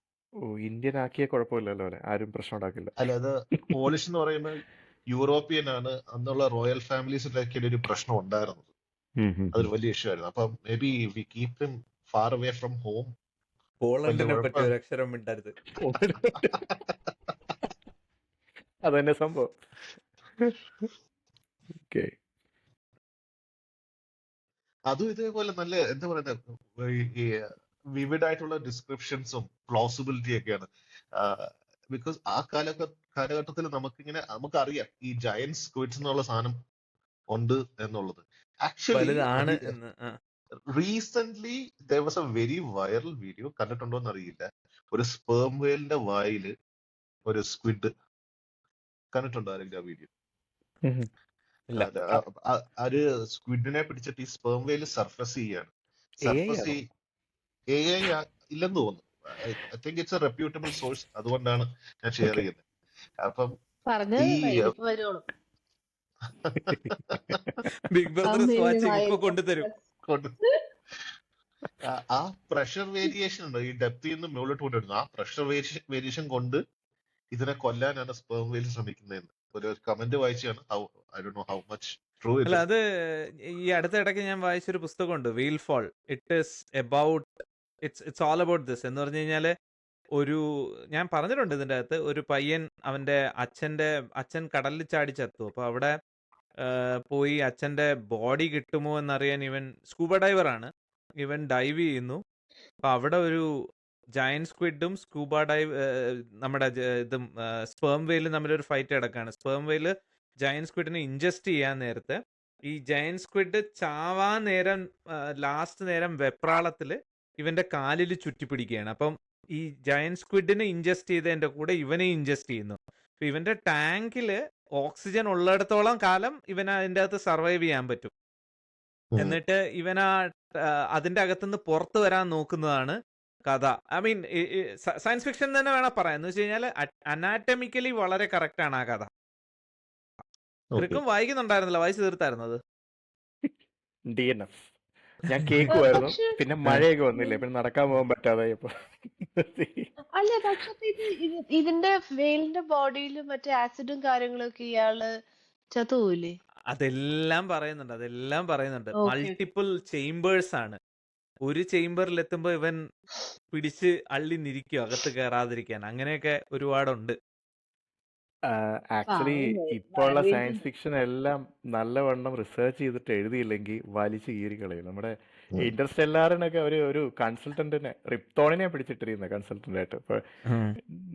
ഇന്ത്യൻ ആക്കിയ കുഴപ്പമില്ലല്ലോ അല്ലെ, ആരും പ്രശ്നം ഉണ്ടാക്കില്ല. അല്ല, അത് പോളിഷ് എന്ന് പറയുന്നത് യൂറോപ്യൻ ആണ്. അന്നുള്ള റോയൽ ഫാമിലീസിലൊക്കെ ഒരു പ്രശ്നം ഉണ്ടായിരുന്നത്. അതൊരു വലിയ ഇഷ്യൂ ആയിരുന്നു. അപ്പം may be we keep him far away from home. വലിയ പോളണ്ടിനെ പറ്റി കുഴപ്പം. ഒരു അക്ഷരം മിണ്ടരുത്. അതന്നെ സംഭവം. ഓക്കെ. അതും ഇതേപോലെ നല്ല എന്താ പറയുക വിവിഡ് ആയിട്ടുള്ള ഡിസ്ക്രിപ്ഷൻസും പ്ലോസിബിലിറ്റി ഒക്കെയാണ്. ബിക്കോസ് ആ കാലഘട്ടത്തിൽ നമുക്കറിയാം ഈ ജയന്റ് സ്ക്വിഡ്സ് എന്നുള്ള സാധനം ഉണ്ട് എന്നുള്ളത്. ആക്ച്വലി വലുതാണ് എന്ന്. Recent there was a very viral video, കണ്ടിട്ടുണ്ടോ എന്ന് അറിയില്ല. ഒരു സ്പേം വെയിലിന്റെ വായില് ഒരു സ്ക്വിഡ്. കണ്ടിട്ടുണ്ടോ ആരെങ്കിലും ആ വീഡിയോ? ഇല്ല. ഒരു സ്ക്വിഡിനെ പിടിച്ചിട്ട് ഈ സ്പേം വെയിൽ സർഫസ് ചെയ്യാണ്. AI സർഫസ് ആണോ? AI ഇല്ലെന്ന് തോന്നുന്നു. I think it's A reputable source. അതുകൊണ്ടാണ് ഞാൻ ഷെയർ ഓക്കെ. ചെയ്യുന്നത്. അപ്പം പറഞ്ഞത് ഈ ഇപ്പൊ വരുവോളൂ. ബിഗ് ബ്രദർ അമ്മേന്റെ സ്വാച്ച് ഇപ്പൊ വായിൽ കൊണ്ടുതരും. കൊണ്ട് ആ പ്രഷർ വേരിയേഷൻ ഉണ്ട്. ഈ ഡെപ്തിൽ നിന്ന് മുകളിലോട്ട് കൊണ്ടുവരുന്നു. ആ പ്രഷർ വേരിയേഷൻ കൊണ്ട് ഇതിനെ കൊല്ലാനാണ് സ്പേം വെയിൽ ശ്രമിക്കുന്നതെന്ന് ഒരു കമന്റ് വായിച്ചാണ്. I don't know how much true അല്ല, ഇറ്റ്. അത് ഈ അടുത്ത ഇടയ്ക്ക് ഞാൻ വായിച്ചൊരു പുസ്തകമുണ്ട്, wheel fall. It's all about this എന്ന് പറഞ്ഞു കഴിഞ്ഞാല് ഞാൻ പറഞ്ഞിട്ടുണ്ട് ഇതിന്റെ അകത്ത്. ഒരു പയ്യൻ അവന്റെ അച്ഛൻ കടലിൽ ചാടി ചത്തു. അപ്പൊ അവിടെ പോയി അച്ഛന്റെ ബോഡി കിട്ടുമോ എന്നറിയാൻ ഇവൻ സ്കൂബ ഡൈവർ ആണ്. ഇവൻ ഡൈവ് ചെയ്യുന്നു. അപ്പൊ അവിടെ ഒരു ജയന്റ് സ്ക്വിഡും നമ്മുടെ ഇതും സ്പേം വെയിലും തമ്മിലൊരു ഫൈറ്റ് കിടക്കാണ്. സ്പേം വെയില് ജയന്റ് സ്ക്വിഡിനെ ഇൻജസ്റ്റ് ചെയ്യാൻ നേരത്തെ ഈ ജയന്റ് സ്ക്വിഡ് ചാവാൻ നേരം ലാസ്റ്റ് നേരം വെപ്രാളത്തില് ഇവന്റെ കാലിൽ ചുറ്റിപ്പിടിക്കുകയാണ്. അപ്പം ഈ ജയന്റ് സ്ക്വിഡിനെ ഇൻജസ്റ്റ് ചെയ്തതിന്റെ കൂടെ ഇവനെ ഇൻജസ്റ്റ് ചെയ്യുന്നു. അപ്പൊ ഇവന്റെ ടാങ്കില് ഓക്സിജൻ ഉള്ളിടത്തോളം കാലം ഇവന് അതിന്റെ അകത്ത് സർവൈവ് ചെയ്യാൻ പറ്റും. എന്നിട്ട് ഇവൻ അതിന്റെ അകത്തുനിന്ന് പുറത്തു വരാൻ നോക്കുന്നതാണ് കഥ. ഐ മീൻ സയൻസ് ഫിക്ഷൻ തന്നെ വേണം പറയാം. എന്ന് വെച്ച് കഴിഞ്ഞാൽ അനാറ്റമിക്കലി വളരെ കറക്റ്റ് ആണ് ആ കഥ. ഇവർക്കും വായിക്കുന്നുണ്ടായിരുന്നില്ല, വായിച്ചു തീർത്തായിരുന്നത്. DNF ഞാൻ കേൾക്കുമായിരുന്നു. പക്ഷെ പിന്നെ മഴയൊക്കെ വന്നില്ലേ, പിന്നെ നടക്കാൻ പോകാൻ പറ്റാതായി. അപ്പൊ അല്ല, പക്ഷെ ഇതിന്റെ വെയിലിന്റെ ബോഡിയിൽ മറ്റേ ആസിഡും കാര്യങ്ങളൊക്കെ ഇയാള് ചത്തുപോയില്ലേ? അതെല്ലാം പറയുന്നുണ്ട്. ഓക്കെ. മൾട്ടിപ്പിൾ ചേംബേഴ്സ് ആണ്. ഒരു ചേംബറിൽ എത്തുമ്പോ ഇവൻ പിടിച്ച് അള്ളി നിരിക്കും അകത്ത് കയറാതിരിക്കാൻ. അങ്ങനെയൊക്കെ ഒരുപാടുണ്ട്. ആക്ച്വലി പാവം ഇപ്പോഴുള്ള ഭാര്യ സയൻസ് ഫിക്ഷൻ എല്ലാം നല്ലവണ്ണം റിസർച്ച് ചെയ്തിട്ട് എഴുതിയില്ലെങ്കിൽ വലിച്ചു കീറിക്കളയും. നമ്മുടെ ഇന്റർസ്റ്റെല്ലാറിനൊക്കെ ഒരു കൺസൾട്ടന്റിനെ, റിപ്തോണിനെ പിടിച്ചിട്ടിരിക്കുന്ന കൺസൾട്ടന്റ് ആയിട്ട്. ഇപ്പൊ ഉം.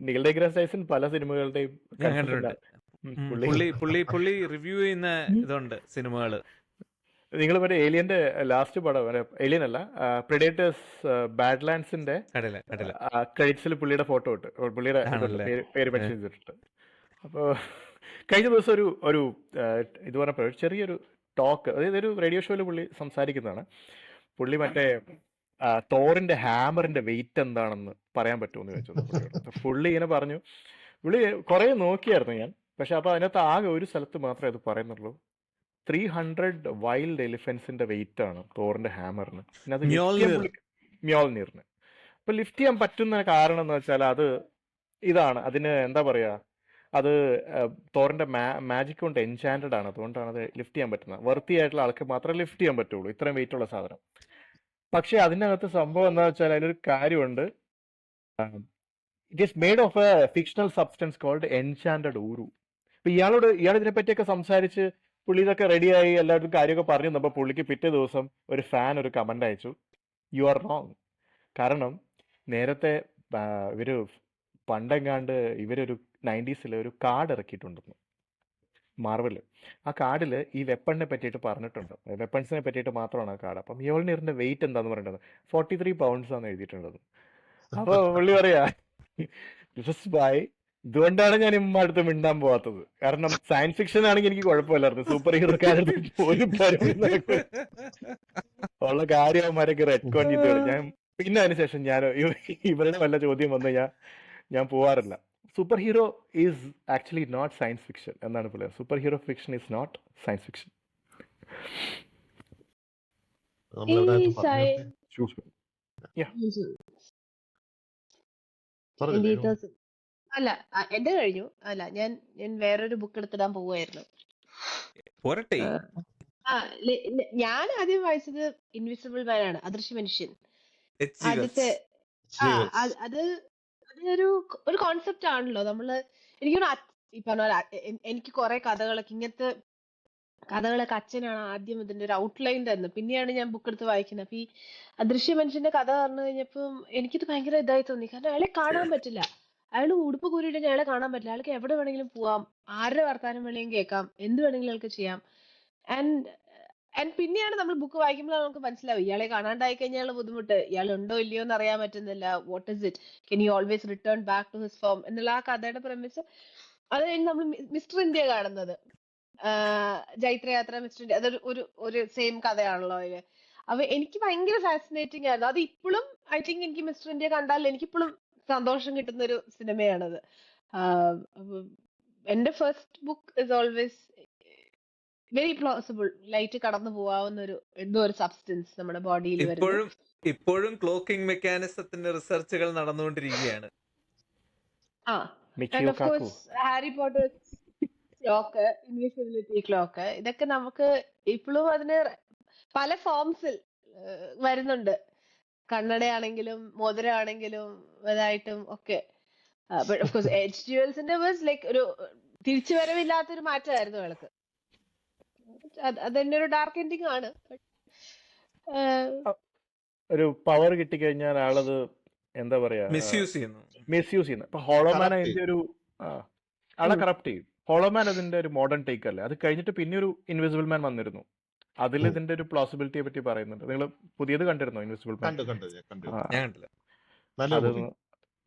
നീൽ ഡെഗ്രാസ് ടൈസൺ പല സിനിമകളുടെയും ഞാൻ കൺസൾട്ടന്റ്. കണ്ടിട്ടുണ്ട്. പുള്ളി റിവ്യൂ ചെയ്യുന്ന ഇതുണ്ട് സിനിമകള്. നിങ്ങൾ മറ്റേ ഏലിയന്റെ ലാസ്റ്റ് പടം, ഏലിയൻ അല്ല, പ്രെഡേറ്റേഴ്സ് ബാഡ്ലാൻഡ്സിന്റെ കണ്ടില്ല. ക്രെഡിറ്റ്സിൽ പുള്ളിയുടെ ഫോട്ടോ ഇട്ട്, പുള്ളിയുടെ ഇതുണ്ട്, ആണല്ലേ? പേര് മെൻഷൻ ചെയ്തിട്ടുണ്ട്. അപ്പോൾ കഴിഞ്ഞ ദിവസം ഒരു ഇത് പറഞ്ഞപ്പോൾ ചെറിയൊരു ടോക്ക്, അതായത് ഒരു റേഡിയോ ഷോയിൽ പുള്ളി സംസാരിക്കുന്നതാണ്. പുള്ളി മറ്റേ തോറിന്റെ ഹാമറിന്റെ വെയിറ്റ് എന്താണെന്ന് പറയാൻ പറ്റുമോ എന്ന് ചോദിച്ചു പുള്ളിയോട്. അപ്പൊ പുള്ളി ഇങ്ങനെ പറഞ്ഞു, പുള്ളി കുറെ നോക്കിയായിരുന്നു ഞാൻ, പക്ഷെ അപ്പൊ അതിനകത്ത് ആകെ ഒരു സ്ഥലത്ത് മാത്രമേ അത് പറയുന്നുള്ളൂ. 300 വൈൽഡ് എലിഫൻസിന്റെ വെയിറ്റ് ആണ് തോറിന്റെ ഹാമറിന്. പിന്നെ അത് മ്യോൾനീറിന്. അപ്പൊ ലിഫ്റ്റ് ചെയ്യാൻ പറ്റുന്ന കാരണം എന്ന് വെച്ചാൽ അത് ഇതാണ്, അതിന് എന്താ പറയാ, അത് തോറിന്റെ മാജിക് കൊണ്ട് എൻചാൻറ്റഡ് ആണ്. അതുകൊണ്ടാണ് അത് ലിഫ്റ്റ് ചെയ്യാൻ പറ്റുന്നത്. വർത്തി ആയിട്ടുള്ള ആൾക്ക് മാത്രമേ ലിഫ്റ്റ് ചെയ്യാൻ പറ്റുള്ളൂ ഇത്രയും വെയിറ്റ് ഉള്ള സാധനം. പക്ഷെ അതിനകത്ത് സംഭവം എന്താ വെച്ചാൽ അതിലൊരു കാര്യമുണ്ട്. It is made of a fictional substance called enchanted ഊരു. അപ്പൊ ഇയാൾ ഇതിനെ പറ്റിയൊക്കെ സംസാരിച്ച് പുള്ളി ഇതൊക്കെ റെഡിയായി എല്ലാവരും കാര്യമൊക്കെ പറഞ്ഞു തന്നപ്പോൾ പുള്ളിക്ക് പിറ്റേ ദിവസം ഒരു ഫാൻ ഒരു കമന്റ് അയച്ചു, യു ആർ റോങ്. കാരണം നേരത്തെ ഇവര് പണ്ടെങ്ങാണ്ട് ഇവരൊരു 90s ഒരു കാർഡ് ഇറക്കിയിട്ടുണ്ടെന്ന് മാർവല്. ആ കാർഡിൽ ഈ വെപ്പണിനെ പറ്റിയിട്ട് പറഞ്ഞിട്ടുണ്ട്, വെപ്പൺസിനെ പറ്റിയിട്ട് മാത്രമാണ് ആ കാർഡ്. അപ്പം യോൾനിയറിന്റെ വെയിറ്റ് എന്താന്ന് പറയുന്നത് 43 പൗണ്ട്സ് ആണ് എഴുതിയിട്ടുള്ളത്. അപ്പൊ പുള്ളി പറയാ ദിസ് ബൈ ഇതുകൊണ്ടാണ് ഞാൻ അടുത്ത് മിണ്ടാൻ പോവാത്തത്. കാരണം സയൻസ് ഫിക്ഷൻ ആണെങ്കിൽ എനിക്ക് കുഴപ്പമില്ലായിരുന്നു, സൂപ്പർ ഹീറോക്കാരുടെ ഒരു പരിപാടി നടക്കൂല. ഉള്ള കാര്യവന്മാരൊക്കെ റെഡ്കോൺ ചെയ്ത് കളയും. ഞാൻ പിന്നെ അതിനുശേഷം ഞാൻ ഇവരുടെ വല്ല ചോദ്യം വന്നു ഞാൻ പോവാറില്ല. Super hero is actually not science fiction എന്നാണ് പറയുന്നത്. Super hero fiction is not science fiction. നമ്മളിവിടെ ഈ പറഞ്ഞു പറഞ്ഞു Indeed, വേണു. അല്ല എന്റെ കഴിഞ്ഞു. അല്ല ഞാൻ വേറൊരു ബുക്ക് എടുത്തിടാൻ പോവായിരുന്നു. പോരട്ടെ. ഞാൻ ആദ്യം വായിച്ചത് ഇൻവിസിബിൾ മാൻ ആണ്, അദൃശ്യ മനുഷ്യൻ. എച്ച്.ജി. ആദ്യത്തെ ജീവസ്. അതൊരു കോൺസെപ്റ്റ് ആണല്ലോ. എനിക്ക് ഈ പറഞ്ഞ പോലെ എനിക്ക് കുറെ കഥകളൊക്കെ ഇങ്ങനത്തെ കഥകളൊക്കെ അച്ഛനാണ് ആദ്യം ഇതിന്റെ ഒരു ഔട്ട്ലൈൻ തന്നത്. പിന്നെയാണ് ഞാൻ ബുക്ക് എടുത്ത് വായിക്കുന്നത്. അപ്പൊ ഈ അദൃശ്യ മനുഷ്യന്റെ കഥ പറഞ്ഞു കഴിഞ്ഞപ്പം എനിക്കിത് ഭയങ്കര ഇതായി തോന്നി. കാരണം അയാളെ കാണാൻ പറ്റില്ല, അയാൾ ഉടുപ്പ് കൂരിയിട്ട് അയാളെ കാണാൻ പറ്റില്ല. അയാൾക്ക് എവിടെ വേണമെങ്കിലും പോവാം, ആരുടെ വർത്താനം വേണമെങ്കിലും കേൾക്കാം, എന്ത് വേണമെങ്കിലും അയാൾക്ക് ചെയ്യാം. ആൻഡ് പിന്നെയാണ് നമ്മൾ ബുക്ക് വായിക്കുമ്പോൾ നമുക്ക് മനസ്സിലാവും ഇയാളെ കാണാണ്ടായി കഴിഞ്ഞാൽ ബുദ്ധിമുട്ട്, ഇയാൾ ഉണ്ടോ ഇല്ലയോ എന്ന് അറിയാൻ പറ്റുന്നില്ല, what is it, can you always return back to his form എന്നുള്ള ആ കഥയുടെ പ്രമിസ്. അത് കഴിഞ്ഞ് നമ്മൾ മിസ്റ്റർ ഇന്ത്യ കാണുന്നത്, ജൈത്രയാത്ര, മിസ്റ്റർ ഇന്ത്യ, അതൊരു ഒരു സെയിം കഥയാണല്ലോ അതില്. അപ്പൊ എനിക്ക് ഭയങ്കര ഫാസിനേറ്റിംഗ് ആയിരുന്നു അത്. ഇപ്പോഴും ഐ തിങ്ക് എനിക്ക് മിസ്റ്റർ ഇന്ത്യ കണ്ടാൽ എനിക്കിപ്പോഴും സന്തോഷം കിട്ടുന്ന ഒരു സിനിമയാണത്. എന്റെ first book is always very plausible, light കടന്നു പോവാവുന്ന എന്തോ ഒരു സബ്സ്റ്റൻസ് നമ്മുടെ ബോഡിയിൽ വരുന്നു. ഇപ്പോഴും ക്ലോക്കിംഗ് മെക്കാനിസത്തിന്റെ റിസർച്ചുകൾ നടന്നുകൊണ്ടിരിക്കുകയാണ്. And of course Harry Potter clock, invisibility clock, ഇതൊക്കെ നമുക്ക് ഇപ്പോഴും അതിന് പല ഫോംസിൽ വരുന്നുണ്ട്. കണ്ണടയാണെങ്കിലും മോതിരമാണെങ്കിലും അതായിട്ടും ഒക്കെ. ബട്ട് ഓഫ് കോഴ്സ് എച്ച് ജുവൽസിന്റെ വാസ് ലൈക്ക് ഒരു തിരിച്ചുവരവില്ലാത്തൊരു മാറ്റമായിരുന്നു അയാൾക്ക്. അതെന്നെ ഒരു ഡാർക്ക് എൻഡിങ് ആണ്. ഒരു പവർ കിട്ടിക്കഴിഞ്ഞാൽ ആളത് എന്താ പറയാ മിസ്യൂസ് ചെയ്യുന്നു. ഇപ്പൊ ഹോളോമാൻ അതിന്റെ ഒരു ആളെ കറപ്റ്റ് ചെയ്യും. ഹോളോമാൻ അതിന്റെ ഒരു മോഡേൺ ടേക്ക് അല്ലേ. അത് കഴിഞ്ഞിട്ട് പിന്നെ ഒരു ഇൻവിസിബിൾ മാൻ വന്നിരുന്നു, അതിൽ ഇതിന്റെ ഒരു പ്ലോസിബിലിറ്റിയെ പറ്റി പറയുന്നുണ്ട്. നിങ്ങൾ പുതിയത് കണ്ടിരുന്നോ ഇൻവിസിബിൾ മാൻ? അത്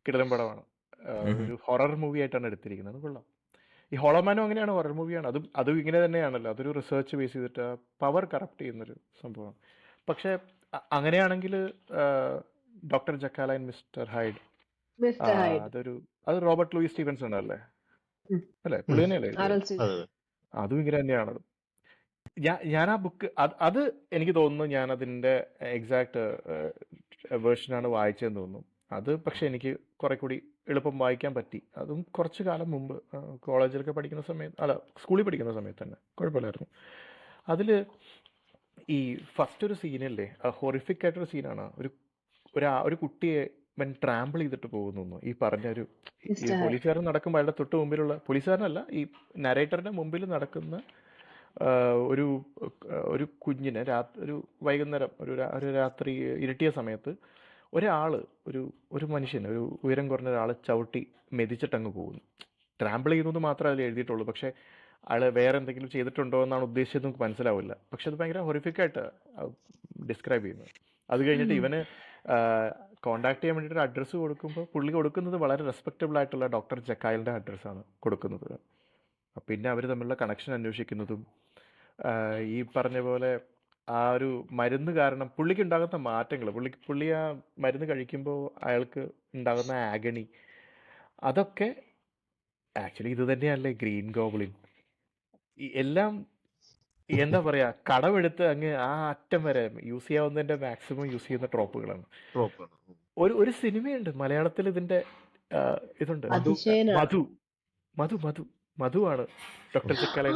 കിടലൻ പടമാണ്, ഒരു ഹൊറർ മൂവി ആയിട്ടാണ് എടുത്തിരിക്കുന്നത്. കൊള്ളാം. ഈ ഹോളോമാനും അങ്ങനെയാണ്, ഹൊറർ മൂവിയാണ്. അതും ഇങ്ങനെ തന്നെയാണല്ലോ, അതൊരു റിസർച്ച് ബേസ് ചെയ്തിട്ട് പവർ കറപ്റ്റ് ചെയ്യുന്നൊരു സംഭവമാണ്. പക്ഷെ അങ്ങനെയാണെങ്കിൽ ഡോക്ടർ ജക്കാല ആൻഡ് മിസ്റ്റർ ഹൈഡ്, അത് റോബർട്ട് ലൂയിസ് സ്റ്റീവൻസൺ അല്ലേ? പുള്ളി തന്നെയല്ലേ? അതും ഇങ്ങനെ തന്നെയാണ്. ഞാൻ ആ ബുക്ക് അത് എനിക്ക് തോന്നുന്നു ഞാൻ അതിന്റെ എക്സാക്ട് വേർഷനാണ് വായിച്ചതെന്ന് തോന്നുന്നു. അത് പക്ഷെ എനിക്ക് കുറെ കൂടി എളുപ്പം വായിക്കാൻ പറ്റി. അതും കുറച്ച് കാലം മുമ്പ്, കോളേജിലൊക്കെ പഠിക്കുന്ന സമയത്ത്, അല്ല സ്കൂളിൽ പഠിക്കുന്ന സമയത്ത് തന്നെ, കുഴപ്പമില്ലായിരുന്നു. അതിൽ ഈ ഫസ്റ്റ് ഒരു സീനല്ലേ, ഹൊറിഫിക് ആയിട്ടൊരു സീനാണ്. ഒരു കുട്ടിയെ ട്രാമ്പിൾ ചെയ്തിട്ട് പോകുന്നു. ഈ പറഞ്ഞ ഒരു പോലീസുകാരൻ നടക്കുമ്പോൾ അയാളുടെ തൊട്ട് മുമ്പിലുള്ള, പോലീസുകാരനല്ല, ഈ നരേറ്ററിന്റെ മുമ്പിൽ നടക്കുന്ന ഒരു കുഞ്ഞിനെ ഒരു വൈകുന്നേരം ഒരു രാത്രി ഇരുട്ടിയ സമയത്ത് ഒരാള് ഒരു മനുഷ്യൻ, ഒരു ഉയരം കുറഞ്ഞ ഒരാൾ ചവിട്ടി മെതിച്ചിട്ടങ്ങ് പോകുന്നു. ട്രാമ്പിൾ ചെയ്യുന്നത് മാത്രമേ അതിൽ എഴുതിയിട്ടുള്ളൂ. പക്ഷെ അയാൾ വേറെ എന്തെങ്കിലും ചെയ്തിട്ടുണ്ടോ എന്നാണ് ഉദ്ദേശിച്ചത് നമുക്ക് മനസ്സിലാവില്ല. പക്ഷെ അത് ഭയങ്കര ഹൊറിഫിക്കായിട്ട് ഡിസ്ക്രൈബ് ചെയ്യുന്നത്. അത് കഴിഞ്ഞിട്ട് ഇവന് കോണ്ടാക്ട് ചെയ്യാൻ വേണ്ടിയിട്ട് അഡ്രസ്സ് കൊടുക്കുമ്പോൾ പുള്ളി കൊടുക്കുന്നത് വളരെ റെസ്പെക്റ്റബിൾ ആയിട്ടുള്ള ഡോക്ടർ ജക്കായലിൻ്റെ അഡ്രസ്സാണ് കൊടുക്കുന്നത്. പിന്നെ അവർ തമ്മിലുള്ള കണക്ഷൻ അന്വേഷിക്കുന്നതും ഈ പറഞ്ഞ പോലെ ആ ഒരു മരുന്ന് കാരണം പുള്ളിക്ക് ഉണ്ടാകുന്ന മാറ്റങ്ങൾ, പുള്ളി ആ മരുന്ന് കഴിക്കുമ്പോൾ അയാൾക്ക് ഉണ്ടാകുന്ന ആഗണി, അതൊക്കെ ആക്ച്വലി ഇത് തന്നെയല്ലേ ഗ്രീൻ ഗോബ്ലിൻ. എല്ലാം എന്താ പറയാ, കടമെടുത്ത് അങ്ങ് ആ അറ്റം വരെ യൂസ് ചെയ്യാവുന്നതിന്റെ മാക്സിമം യൂസ് ചെയ്യുന്ന ട്രോപ്പുകളാണ്. ഒരു സിനിമയുണ്ട് മലയാളത്തിൽ ഇതിന്റെ ഇതുണ്ട്, മധു. മധുവാണ് ഡോക്ടർ ചെക്കാല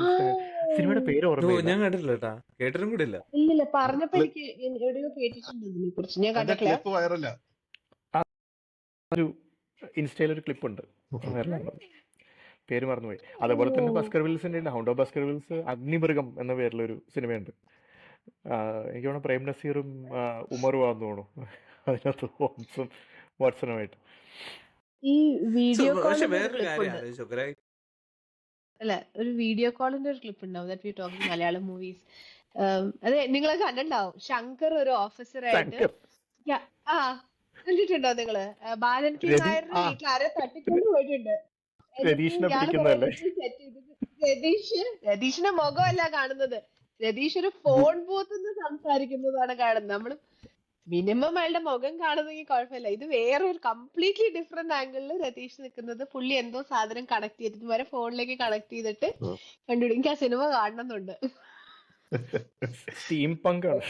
സിനിമയുടെ പേര് ഓ ഓർമ്മയില്ല. ഞാൻ കണ്ടിട്ടില്ല കേട്ടാ, കേട്ടിട്ടും കൂടി ഇല്ല. ഇല്ലില്ല, പറഞ്ഞപ്പോ എനിക്ക് എവിടെയോ കേട്ടിട്ടുണ്ട് ഇതിനെ കുറിച്ച്. ഞാൻ അതിന്റെ കണ്ടിട്ടില്ല. ക്ലിപ്പ് വൈറല. ഒരു ഇൻസ്റ്റയിൽ ഒരു ക്ലിപ്പ് ഉണ്ട്, വൈറലാണത്. പേര് മറന്നുപോയി. അതേപോലെ തന്നെ ബസ്കർ വിൽസിന്റെ ഹൗണ്ട് ഓഫ് ബസ്കർ വിൽസ് അഗ്നിമൃഗം എന്ന പേരിലൊരു സിനിമയുണ്ട്. എനിക്ക് തോന്നുന്നു പ്രേം നസീറും ഉമറുവാന്ന് തോന്നുന്നു അതിനകത്ത് വാട്സണുമായിട്ട്. ഈ വീഡിയോ പക്ഷെ കോളിന്റെ ഒരു വേറൊരു ക്ലിപ്പ് കാര്യം ഉണ്ട്. ആലോചിച്ച് നോക്കറേ, അല്ല, ഒരു വീഡിയോ കോളിന്റെ ഒരു ക്ലിപ്പ് ഉണ്ടാവും that we talking Malayalam movies. അതെ, നിങ്ങൾ കണ്ടിട്ടുണ്ടാവും. ശങ്കർ ഒരു ഓഫീസറായിട്ട് ശങ്കർ ആ കണ്ടിട്ടുണ്ടോ നിങ്ങള്? ബാലൻ കെ രതി നായരുടെ ആ വീട്ടിൽ ആരെ തട്ടിക്കൊണ്ട് പോയിട്ടുണ്ട്. എന്നിട്ട് രതീഷിനെ ഇയാള് കുറെ പിടിക്കുന്നതല്ലേ? സെറ്റ് ചെയ്തിട്ട് രതീഷിന്റെ മുഖമല്ല കാണുന്നത്, രതീഷ് ഒരു ഫോൺ ബൂത്ത് നിന്ന് സംസാരിക്കുന്നതാണ് കാണുന്നത്. നമ്മള് മിനിമം അയാളുടെ മുഖം കാണുന്നെങ്കിൽ കുഴപ്പമില്ല. ഇത് വേറെ ഒരു കംപ്ലീറ്റ്ലി ഡിഫറെന്റ് ആംഗിളിൽ രതീഷ് നിൽക്കുന്നത്. പുള്ളി എന്തോ സാധനം കണക്ട് ചെയ്തിട്ട് വരെ ഫോണിലേക്ക് കണക്ട് ചെയ്തിട്ട് കണ്ടുപിടിക്കും. എനിക്ക് ആ സിനിമ കാണണമെന്നുണ്ട്. സ്റ്റീം പങ്ക് ആണ്.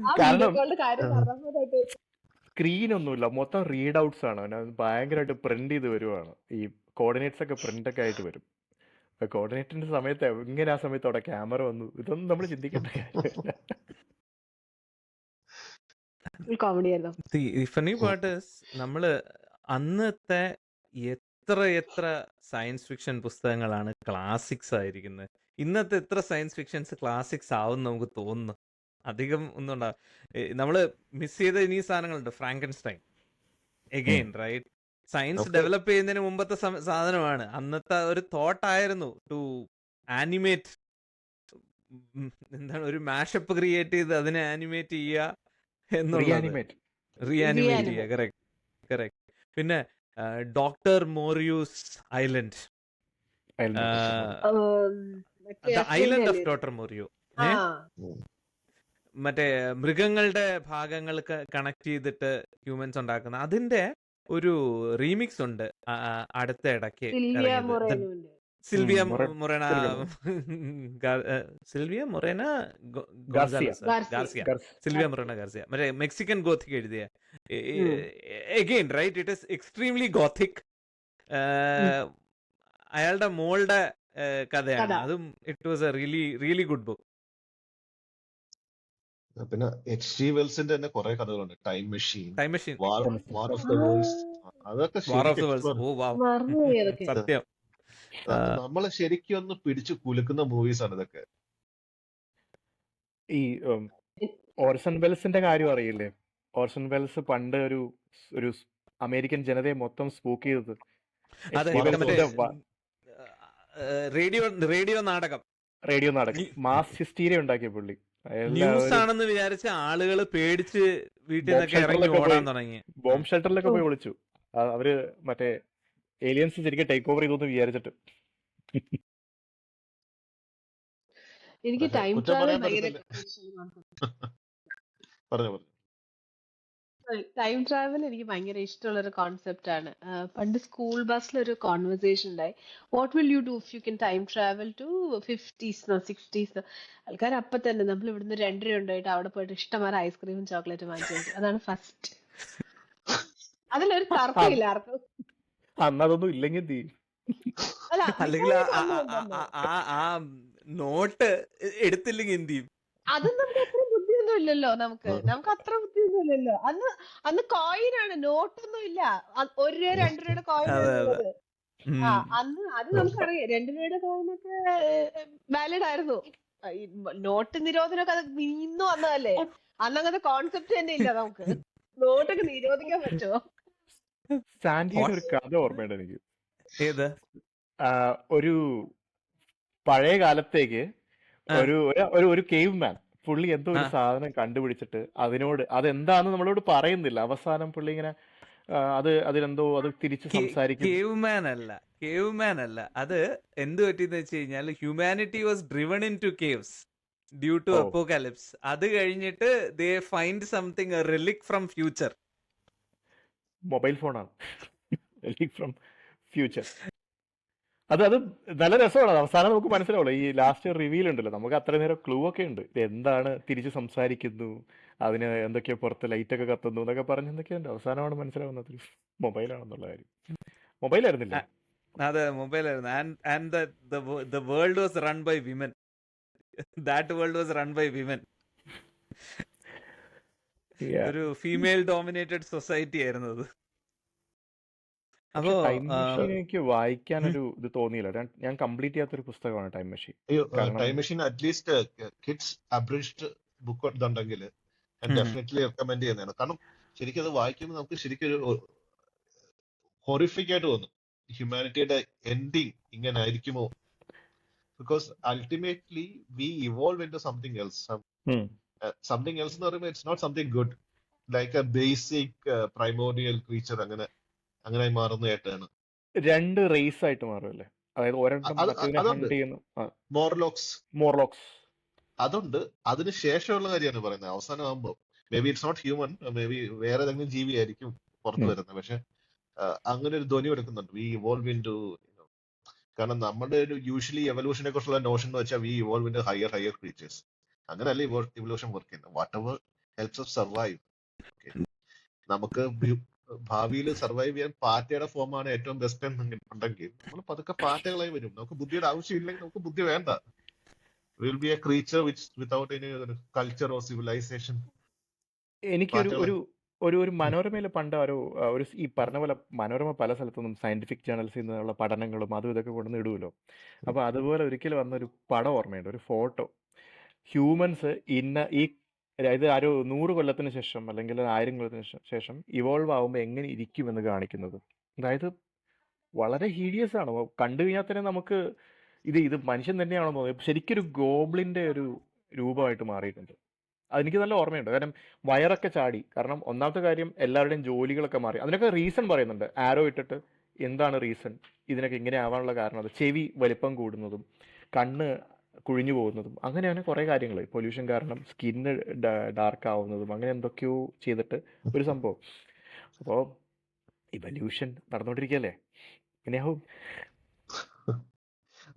ആ വീഡിയോ കാരണം കോളിന്റെ കാര്യം പറഞ്ഞപ്പോ തൊട്ട് സ്ക്രീൻ ഒന്നുമില്ല, മൊത്തം റീഡ് ഔട്ട്സ് ആണ്. അത് ഭയങ്കരമായിട്ട് പ്രിന്റ് ചെയ്ത് വരുവാണ്. ഈ കോർഡിനേറ്റ്സ് ഒക്കെ പ്രിന്റ് ഒക്കെ ആയിട്ട് വരും. കോർഡിനേറ്റിന്റെ സമയത്ത് എങ്ങനെ ആ സമയത്ത് അവിടെ ക്യാമറ വന്നു, ഇതൊന്നും നമ്മൾ ചിന്തിക്കേണ്ട കാര്യമില്ല. കോമഡി ആയിരുന്നു. ഫണി പാർട്ട് നമ്മള് അന്നത്തെ എത്ര സയൻസ് ഫിക്ഷൻ പുസ്തകങ്ങളാണ് ക്ലാസിക്സ് ആയിരിക്കുന്നത്. ഇന്നത്തെ എത്ര സയൻസ് ഫിക്ഷൻസ് ക്ലാസിക്സ് ആവും നമുക്ക് തോന്നുന്നു. അധികം ഒന്നും ഉണ്ടാവും. നമ്മള് മിസ് ചെയ്ത ഇനി സാധനങ്ങളുണ്ട്. ഫ്രാങ്കൻസ്റ്റൈൻ എഗെയിൻ റൈറ്റ്, സയൻസ് നമുക്ക് ഡെവലപ്പ് ചെയ്യുന്നതിന് മുമ്പത്തെ സാധനമാണ്. അന്നത്തെ ഒരു തോട്ട് ആയിരുന്നു ടു ആനിമേറ്റ്, എന്താണ്, ഒരു മാഷപ്പ് ക്രിയേറ്റ് ചെയ്ത് അതിനെ ആനിമേറ്റ് ചെയ്യുക എന്നുള്ളത്, റീആനിമേറ്റ് റീആനിമേറ്റ് Reanimate. ചെയ്യുക. Correct correct. പിന്നെ ഡോക്ടർ മോറിയൂസ് ഐലൻഡ്, മറ്റേ ദ ഐലൻഡ് ഓഫ് ഓസ്ട്രേലിയയില്. ഡോക്ടർ മോറിയോ, ആ മറ്റേ മൃഗങ്ങളുടെ ഭാഗങ്ങൾ കണക്ട് ചെയ്തിട്ട് ഹ്യൂമൻസ് ഉണ്ടാക്കുന്ന അതിന്റെ ഒരു റീമിക്സ് ഉണ്ട് അടുത്ത ഇടയ്ക്ക് സിൽവിയ ഇറങ്ങിയത്. മൊറേനോന്റെ. സിൽവിയ മൊറ- Moreno, Silvia Moreno Garcia Garcia, ഗാർസ് സിൽവിയ മൊറേന ഗാർസിയ, മറ്റേ മെക്സിക്കൻ ഗോത്തിക് എഴുതിയ. Again right, it is extremely gothic. അയാളുടെ മോളുടെ കഥയാണ് കഥ. അതും. It was a really good book. പിന്നെ എച്ച് ജി വെൽസിന്റെ തന്നെ കുറെ കഥകളുണ്ട്. Time machine, time machine, war of the worlds, അതൊക്കെ വാർ ഓഫ് ശരിക്കും the worlds. explore- oh wow, മറന്നുപോയി അതൊക്കെ. സത്യം. നമ്മളെ ശരിക്കും ഒന്ന് പിടിച്ചു കുലുക്കുന്ന മൂവീസ് ആണ് ഇതൊക്കെ. ഈ ഓർസൺ വെൽസിന്റെ കാര്യം അറിയില്ലേ? ഓർസൺ വെൽസ് പണ്ട് ഒരു അമേരിക്കൻ ജനതയെ മൊത്തം സ്പൂക്ക് ചെയ്തത് അതെ, War of മറ്റേ the Worlds. റേഡിയോ നാടകം, റേഡിയോ നാടകം മാസ് ഹിസ്റ്റീരിയ ഉണ്ടാക്കിയ പുള്ളി. ന്യൂസ് എല്ലാവരും ആണെന്ന് വിചാരിച്ച ആളുകൾ പേടിച്ച് വീട്ടിൽ ബോംബ് നിന്നൊക്കെ ഇറങ്ങി ഷെൽട്ടറിലൊക്കെ ഓടാൻ പോയി തുടങ്ങി. ബോംബ് ഷെൽട്ടറിലൊക്കെ പോയി വിളിച്ചു. അവര് മറ്റേ ഏലിയൻസ് ശരിക്കും ടേക്ക് ഓവർ ചെയ്തു വിചാരിച്ചിട്ട്. എനിക്ക് പക്ഷെ ടൈം കുറ്റം ട്രാവൽ പറയാൻ ഭയങ്കര പറ്റത്തില്ല. പറഞ്ഞു. ടൈം ട്രാവൽ എനിക്ക് ഭയങ്കര ഇഷ്ടമുള്ള ഒരു കോൺസെപ്റ്റ് ആണ്. പണ്ട് സ്കൂൾ ബസ്സിൽ ഒരു കോൺവെർസേഷൻ ഉണ്ടായി. What will you do if you can time travel to 50s 60s? ആൾക്കാർ അപ്പൊ തന്നെ നമ്മൾ ഇവിടുന്ന് 2 രൂപ ഉണ്ടായിട്ട് അവിടെ പോയിട്ട് ഇഷ്ടംമാരെ ഐസ്ക്രീമും ചോക്ലേറ്റും വാങ്ങിച്ചു. അതാണ് ഫസ്റ്റ്. അതിലൊരു തർക്കമില്ല ആർക്കും. അന്ന് അതൊന്നും ഇല്ലെങ്കിൽ എന്ത് ചെയ്യും? അല്ല, അല്ലെങ്കിൽ മിഠായി സംഭവം ആ നോട്ട് എടുത്തില്ലെങ്കിൽ എന്ത് ചെയ്യും? അതും നമുക്ക് അത്ര ബുദ്ധിയൊന്നും ഇല്ലല്ലോ. നമുക്ക് അത്ര ബുദ്ധിയൊന്നും ഇല്ലല്ലോ. അന്ന് കോയിനാണ്, നോട്ടൊന്നും ഇല്ല. 1 രൂപ 2 രൂപയുടെ കോയിൻ അതെ അതെ. ഉള്ളത്. ആ ഉം. അന്ന് അത് നമുക്കറിയാം. 2 രൂപയുടെ കോയിനൊക്കെ വാലിഡ് ആയിരുന്നു. ഈ നോട്ട് നിരോധനമൊക്കെ അത് വീണ്ടും വന്നതല്ലേ. അന്ന് അങ്ങനത്തെ കോൺസെപ്റ്റ് തന്നെ ഇല്ല നമുക്ക്. നോട്ടൊക്കെ നിരോധിക്കാൻ പറ്റുമോ? സാൻഡിയുടെ ഒരു കഥ ഓർമ്മയുണ്ട് എനിക്ക്. ഏത്? ഒരു പഴയ കാലത്തേക്ക് ആ. ഒരു കേവ് മാൻ പുള്ളി എന്തോ ഒരു സാധനം കണ്ടുപിടിച്ചിട്ട് അതെന്താന്ന് നമ്മളോട് പറയുന്നില്ല. അവസാനം പുള്ളി ഇങ്ങനെ അതിലെന്തോ അത് തിരിച്ച് സംസാരിക്കും. കേവ് മാൻ അല്ല. അത് എന്ത് പറ്റിയെന്ന് വെച്ച് കഴിഞ്ഞാൽ humanity was driven into caves due to oh. Apocalypse. അത് കഴിഞ്ഞിട്ട് they find something, a relic from future. Mobile ഫോണാണ് ഫ്രം ഫ്യൂച്ചർ. അത് നല്ല രസമാണ്. അത് അവസാനം നമുക്ക് മനസ്സിലാവുള്ളൂ. ഈ ലാസ്റ്റ് റിവീൽ ഉണ്ടല്ലോ, നമുക്ക് അത്ര നേരം ക്ലൂ ഒക്കെ ഉണ്ട്. ഇത് എന്താണ്, തിരിച്ച് സംസാരിക്കുന്നു, അതിന് എന്തൊക്കെയോ പുറത്ത് ലൈറ്റ് ഒക്കെ കത്തുന്നു എന്നൊക്കെ പറഞ്ഞ് എന്തൊക്കെയുണ്ട്. അവസാനമാണ് മനസ്സിലാവുന്നത് മൊബൈലാണെന്നുള്ള കാര്യം. മൊബൈലായിരുന്നില്ലേ? അതെ, മൊബൈലായിരുന്നു. And the world was run by women. That world was run by women. Yeah. ഒരു ഫീമെയിൽ ഡോമിനേറ്റഡ് സൊസൈറ്റി ആയിരുന്നു അത്. പക്ഷെ അപ്പോ ടൈം ആ, മെഷീൻ എനിക്ക് വായിക്കാൻ ഉം, ഒരു ഇത് തോന്നിയില്ല. ഞാൻ കംപ്ലീറ്റ് ചെയ്യാത്തൊരു പുസ്തകമാണ് ടൈം മെഷീൻ. അയ്യോ, കാരണം time machine at least kids abridged book ഇതുണ്ടെങ്കിൽ ഞാൻ ഉം, ഡെഫിനറ്റ്ലി റെക്കമെൻഡ് ചെയ്യുന്നതാണ്. കാരണം ശരിക്കും അത് വായിക്കുമ്പോൾ നമുക്ക് ശരിക്കും ഒരു ഹൊറിഫിക് ആയിട്ട് തോന്നും. ഹ്യൂമാനിറ്റിയുടെ എൻഡിങ് ഇങ്ങനെ ആയിരിക്കുമോ? Because ultimately we evolve into something else. Um. Something else എന്ന് പറയുമ്പോൾ it's not something good, like a basic primordial creature അങ്ങനെ മാറുന്നതായിട്ടാണ്. 2 റേസ് ആയിട്ട് മാറുമല്ലേ? അതായത് ഒരെണ്ണം മറ്റേതിനെ അതുണ്ട്. ഹണ്ട് ചെയ്യുന്നു. മോർലോക്സ് മോർലോക്സ്. അതുണ്ട്. അതിന് ശേഷമുള്ള കാര്യമാണ് പറയുന്നത്. അവസാനമാകുമ്പോൾ maybe it's not human, maybe വേറെ ഏതെങ്കിലും ജീവിയായിരിക്കും പുറത്തു വരുന്നത്. പക്ഷെ അങ്ങനെ ഒരു ധ്വനി എടുക്കുന്നുണ്ട്. വി ഇവോൾവ് ഇൻ ടു, കാരണം നമ്മുടെ ഒരു യൂഷ്വലി എവല്യൂഷനെ കുറിച്ചുള്ള നോഷൻ എന്ന് വെച്ചാൽ we evolve into higher creatures. അങ്ങനെയല്ല ഇവല്യൂഷൻ വർക്ക് ചെയ്യുന്നത്. Whatever helps us survive. നമുക്ക് ഭാവിയിൽ സർവൈവ് ചെയ്യാൻ പാറ്റയുടെ ഫോമാണ് ഏറ്റവും ബെസ്റ്റ് ഉണ്ടെങ്കിൽ നമ്മൾ പതുക്കെ പാറ്റകളായി വരും. നമുക്ക് ബുദ്ധിയുടെ ആവശ്യമില്ലെങ്കിൽ നമുക്ക് ബുദ്ധി വേണ്ട. Will be a creature without any culture or civilisation. എനിക്കൊരു പാറ്റകളെ ഒരു ഒരു ഒരു മനോരമയിൽ പണ്ട് ഒരു ഈ പറഞ്ഞ പോലെ മനോരമ പല സ്ഥലത്തുനിന്നും സയന്റിഫിക് ജേണൽസിൽ നിന്നുള്ള പഠനങ്ങളും അതും ഇതൊക്കെ കൊണ്ടുവന്ന് ഇടുമല്ലോ. അപ്പോൾ അതുപോലെ ഒരിക്കൽ വന്നൊരു പടം ഓർമ്മയുണ്ട്, ഒരു ഫോട്ടോ. ഹ്യൂമൻസ് ഇത് ഒരു 100 കൊല്ലത്തിന് ശേഷം അല്ലെങ്കിൽ 1000 കൊല്ലത്തിന് ശേഷം ഇവോൾവ് ആകുമ്പോൾ എങ്ങനെ ഇരിക്കുമെന്ന് കാണിക്കുന്നത്. അതായത് വളരെ ഹീഡിയസ് ആണ്. കണ്ടു കഴിഞ്ഞാൽ തന്നെ നമുക്ക് ഇത് മനുഷ്യൻ തന്നെയാണെന്ന് തോന്നുന്നത്. ശരിക്കൊരു ഗോബ്ലിൻ്റെ ഒരു രൂപമായിട്ട് മാറിയിട്ടുണ്ട്. അതെനിക്ക് നല്ല ഓർമ്മയുണ്ട്. കാരണം വയറൊക്കെ ചാടി. കാരണം ഒന്നാമത്തെ കാര്യം എല്ലാവരുടെയും ജോലികളൊക്കെ മാറി. അതിനൊക്കെ റീസൺ പറയുന്നുണ്ട്. ആരോ ഇട്ടിട്ട് എന്താണ് റീസൺ, ഇതിനൊക്കെ ഇങ്ങനെ ആവാനുള്ള കാരണം, അത് ചെവി വലിപ്പം കൂടുന്നതും കണ്ണ് കുഴിഞ്ഞു പോകുന്നതും അങ്ങനെ കുറേ കാര്യങ്ങൾ, പൊല്യൂഷൻ കാരണം സ്കിന്ന് ഡാർക്ക് ആവുന്നതും അങ്ങനെ എന്തൊക്കെയോ ചെയ്തിട്ട് ഒരു സംഭവം. അപ്പോൾ ഇവല്യൂഷൻ നടന്നുകൊണ്ടിരിക്കുകയല്ലേ, എങ്ങനെയാവും?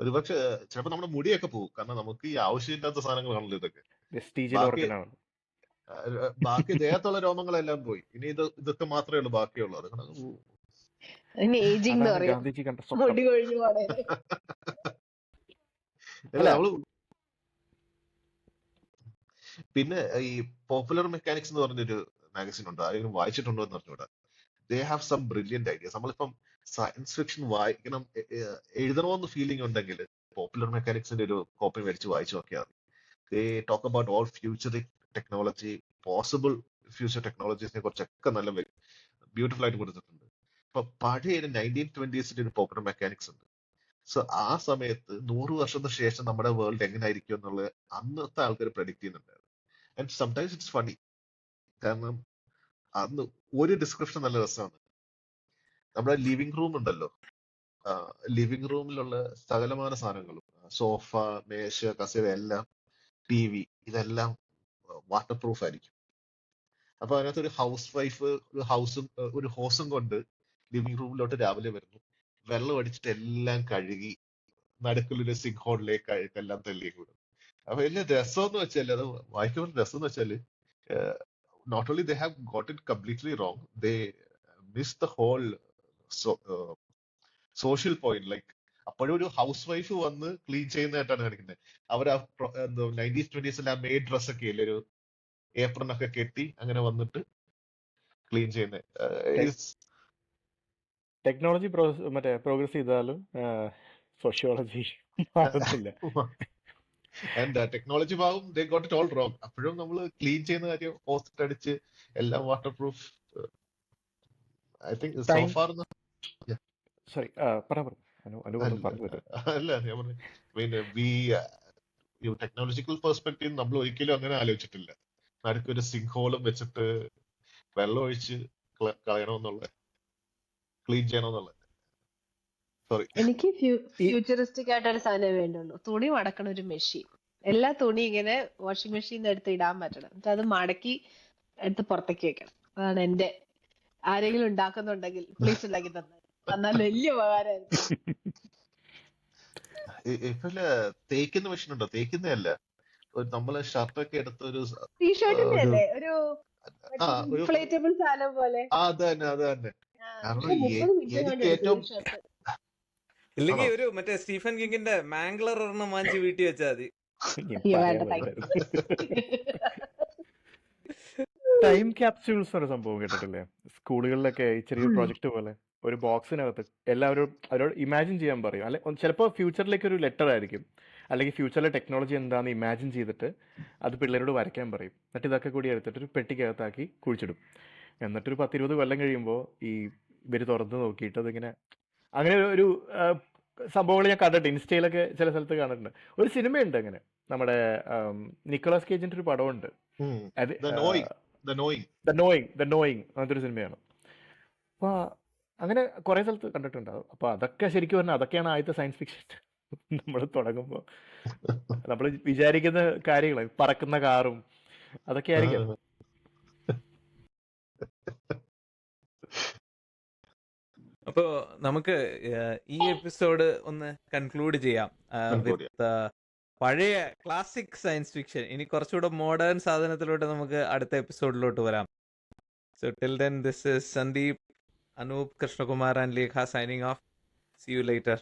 ഒരുപക്ഷെ ചിലപ്പോൾ നമ്മുടെ മുടിയൊക്കെ പോകും. കാരണം നമുക്ക് ഈ ആവശ്യമില്ലാത്ത സാധനങ്ങളാണല്ലോ ഇതൊക്കെ. വെസ്റ്റീജിയൽ ബാക്കി ഓർഗനാണ്. ബാക്കി ദേഹത്തുള്ള രോമങ്ങളെല്ലാം പോയി. ഇനി ഇതൊക്കെ മാത്രമേ ഉള്ളൂ ബാക്കിയുള്ളത്. അതിന് ഏജിങ് എന്ന് അതാണ് പറയും. ഗാന്ധിജി കണ്ട സ്വപ്നം. മുടി കൊഴിഞ്ഞു പോണേ. അല്ല, അല്ല, നമ്മള് പിന്നെ ഈ പോപ്പുലർ മെക്കാനിക്സ് എന്ന് പറഞ്ഞൊരു മാഗസിൻ ഉണ്ട്. ആരെങ്കിലും വായിച്ചിട്ടുണ്ടോ എന്ന് അറിഞ്ഞൂടാ. They have some brilliant ideas. നമ്മളിപ്പം സയൻസ് ഫിക്ഷൻ വായിക്കണം, എഴുതണമെന്ന് ഫീലിംഗ് ഉണ്ടെങ്കിൽ പോപ്പുലർ മെക്കാനിക്സിന്റെ ഒരു കോപ്പി മേടിച്ച് വായിച്ചു നോക്കിയാൽ മതി. They talk about all futuric technology, possible future ടെക്നോളജീസിനെ കുറിച്ചൊക്കെ നല്ല ബ്യൂട്ടിഫുൾ ആയിട്ട് കൊടുത്തിട്ടുണ്ട്. ഇപ്പൊ പഴയ 1920s ഒരു പോപ്പുലർ മെക്കാനിക്സ് ഉണ്ട്. സോ ആ സമയത്ത് 100 വർഷത്തിന് ശേഷം നമ്മുടെ വേൾഡ് എങ്ങനെ ആയിരിക്കും എന്നുള്ളത് അന്നത്തെ ആൾക്കാർ പ്രഡിക്ട് ചെയ്യുന്നുണ്ടായിരുന്നു. And sometimes it's funny. കാരണം അന്ന് ഒരു ഡിസ്ക്രിപ്ഷൻ നല്ല രസമാണ്. നമ്മുടെ ലിവിംഗ് റൂം ഉണ്ടല്ലോ, ലിവിംഗ് റൂമിലുള്ള സകലമാന സാധനങ്ങളും, സോഫ, മേശ, കസേര എല്ലാം, TV, ഇതെല്ലാം വാട്ടർ പ്രൂഫ് ആയിരിക്കും. അപ്പൊ അതിനകത്ത് ഒരു ഹൗസ് വൈഫ് ഒരു ഹോസും കൊണ്ട് ലിവിംഗ് റൂമിലോട്ട് രാവിലെ വരുന്നു. വെള്ളം അടിച്ചിട്ട് എല്ലാം കഴുകി നടുക്കുള്ളൊരു സിങ്ക് ഹോളിലേക്ക് എല്ലാം തള്ളിയും കൂടും. അപ്പൊ വലിയ രസം എന്ന് വെച്ചാല്, അത് വായിക്കുമ്പോൾ രസം എന്ന് വെച്ചാല്, not only they have got it completely wrong, they miss the whole social point. Like അപ്പോഴും ഒരു ഹൗസ് വൈഫ് വന്ന് ക്ലീൻ ചെയ്യുന്നതായിട്ടാണ് കാണിക്കുന്നത്. അവർ ആ 19s 20s ആ മെയ്ഡ് ഡ്രസ് ഒക്കെ ഇല്ലേ, ഒരു ഏപ്രൺ ഒക്കെ കെട്ടി അങ്ങനെ വന്നിട്ട് ക്ലീൻ ചെയ്യുന്നത്. ടെക്നോളജി പ്രോഗ്രസ് ചെയ്താലും സോഷ്യോളജി മാറുന്നില്ല. ആൻഡ് ടെക്നോളജി ഭാഗം they got it all wrong. അപ്പോഴും നമ്മൾ ക്ലീൻ ചെയ്യുന്ന കാര്യം ഹോസ്റ്റ് അടിച്ച് എല്ലാം water proof. I think so Time- far. Sorry, പറഞ്ഞു വരും. അല്ല, ഞാൻ പറഞ്ഞു, ടെക്നോളജിക്കൽ പെർസ്പെക്റ്റീവ് നമ്മൾ ഒരിക്കലും അങ്ങനെ ആലോചിച്ചിട്ടില്ല. നടുക്കൊരു സിങ്ക് ഹോളും വെച്ചിട്ട് വെള്ളം ഒഴിച്ച് കളയണമെന്നുള്ള, ക്ലീൻ ചെയ്യണമെന്നുള്ള. സോറി. എനിക്ക് ഫ്യൂച്ചറിസ്റ്റിക് ആയിട്ട് ഒരു സാധനം വേണ്ടുള്ളൂ. തുണി മടക്കണ ഒരു മെഷീൻ. എല്ലാ തുണി ഇങ്ങനെ വാഷിംഗ് മെഷീനിൽ എടുത്ത് ഇടാൻ പറ്റണം. എന്നിട്ട് അത് മടക്കി എടുത്ത് പുറത്തേക്ക് വെക്കണം. അതാണ് എന്റെ. ആരെങ്കിലും ഉണ്ടാക്കുന്നുണ്ടെങ്കിൽ പ്ലീസ് ഉണ്ടാക്കി തന്നാൽ വലിയ ഉപകാരമായിരുന്നു. ഇപ്പൊ തേക്കുന്ന മെഷീൻ ഉണ്ടോ? തേക്കുന്നതല്ല, നമ്മള് ഷർട്ടൊക്കെ എടുത്ത് ഒരു ടീഷർട്ടിന്റെ ഒരു- അല്ലേ, ഒരു ഒരു ഇൻഫ്ലേറ്റബിൾ സാധനം പോലെ. അത് തന്നെ കാരണം പക്ഷെ 30 മിനിറ്റ് എനിക്ക് കണ്ട് എടുത്തു ഏറ്റവും ഒരു ഷർട്ട്. ഇല്ലെങ്കിൽ ആണോ ഒരു മറ്റേ സ്റ്റീഫൻ കിങ്ങിന്റെ മാംഗ്ലർ ഒരെണ്ണം വാങ്ങിച്ച് വീട്ടിൽ വെച്ചാൽ മതി. അയ്യോ വേണ്ട, പറയാൻ താങ്ക് പറ്റായിരുന്നു. ടൈം ക്യാപ്സ്യൂൾസ് ഒരു സംഭവം കേട്ടിട്ടില്ലേ? സ്കൂളുകളിലൊക്കെ ഈ ചെറിയൊരു പ്രൊജക്ട് പോലെ ഒരു ബോക്സിനകത്ത് എല്ലാവരും അവരോട് ഇമാജിൻ ചെയ്യാൻ പറയും. അല്ലെ ചിലപ്പോൾ ഫ്യൂച്ചറിലേക്ക് ഒരു ലെറ്റർ ആയിരിക്കും, അല്ലെങ്കിൽ ഫ്യൂച്ചറിലെ ടെക്നോളജി എന്താണെന്ന് ഇമാജിൻ ചെയ്തിട്ട് അത് പിള്ളേരോട് വരയ്ക്കാൻ പറയും. എന്നിട്ട് ഇതൊക്കെ കൂടി എടുത്തിട്ട് ഒരു പെട്ടിക്കകത്താക്കി കുഴിച്ചിടും. എന്നിട്ടൊരു 10-20 കൊല്ലം കഴിയുമ്പോൾ ഈ ഇവർ തുറന്ന് നോക്കിയിട്ട് അതിങ്ങനെ അങ്ങനെ ഒരു സംഭവങ്ങൾ ഞാൻ കണ്ടിട്ടുണ്ട്. ഇൻസ്റ്റയിലൊക്കെ ചില സ്ഥലത്ത് കണ്ടിട്ടുണ്ട്. ഒരു സിനിമയുണ്ട് അങ്ങനെ, നമ്മുടെ നിക്കോളാസ് കേജിന്റെ ഒരു പടമുണ്ട്. അത് the knowing the knowing the knowing അങ്ങനത്തെ ഒരു സിനിമയാണ്. അപ്പോൾ അങ്ങനെ കുറേ സ്ഥലത്ത് കണ്ടിട്ടുണ്ടാവും. അപ്പോൾ അതൊക്കെ ശരിക്കും പറഞ്ഞാൽ അതൊക്കെയാണ് ആദ്യത്തെ സയൻസ് ഫിക്ഷൻ. നമ്മൾ തുടങ്ങുമ്പോൾ നമ്മൾ വിചാരിക്കുന്ന കാര്യങ്ങൾ, പറക്കുന്ന കാറും അതൊക്കെ ആയിരിക്കും. അപ്പോ നമുക്ക് ഈ എപ്പിസോഡ് ഒന്ന് കൺക്ലൂഡ് ചെയ്യാം Conclude വിത്ത് പഴയ ക്ലാസിക് സയൻസ് ഫിക്ഷൻ. ഇനി കുറച്ചുകൂടെ മോഡേൺ സാധനത്തിലോട്ട് നമുക്ക് അടുത്ത എപ്പിസോഡിലോട്ട് വരാം. So till then, this is Sandeep, Anoop, Krishnakumar and Lekha signing off. See you later.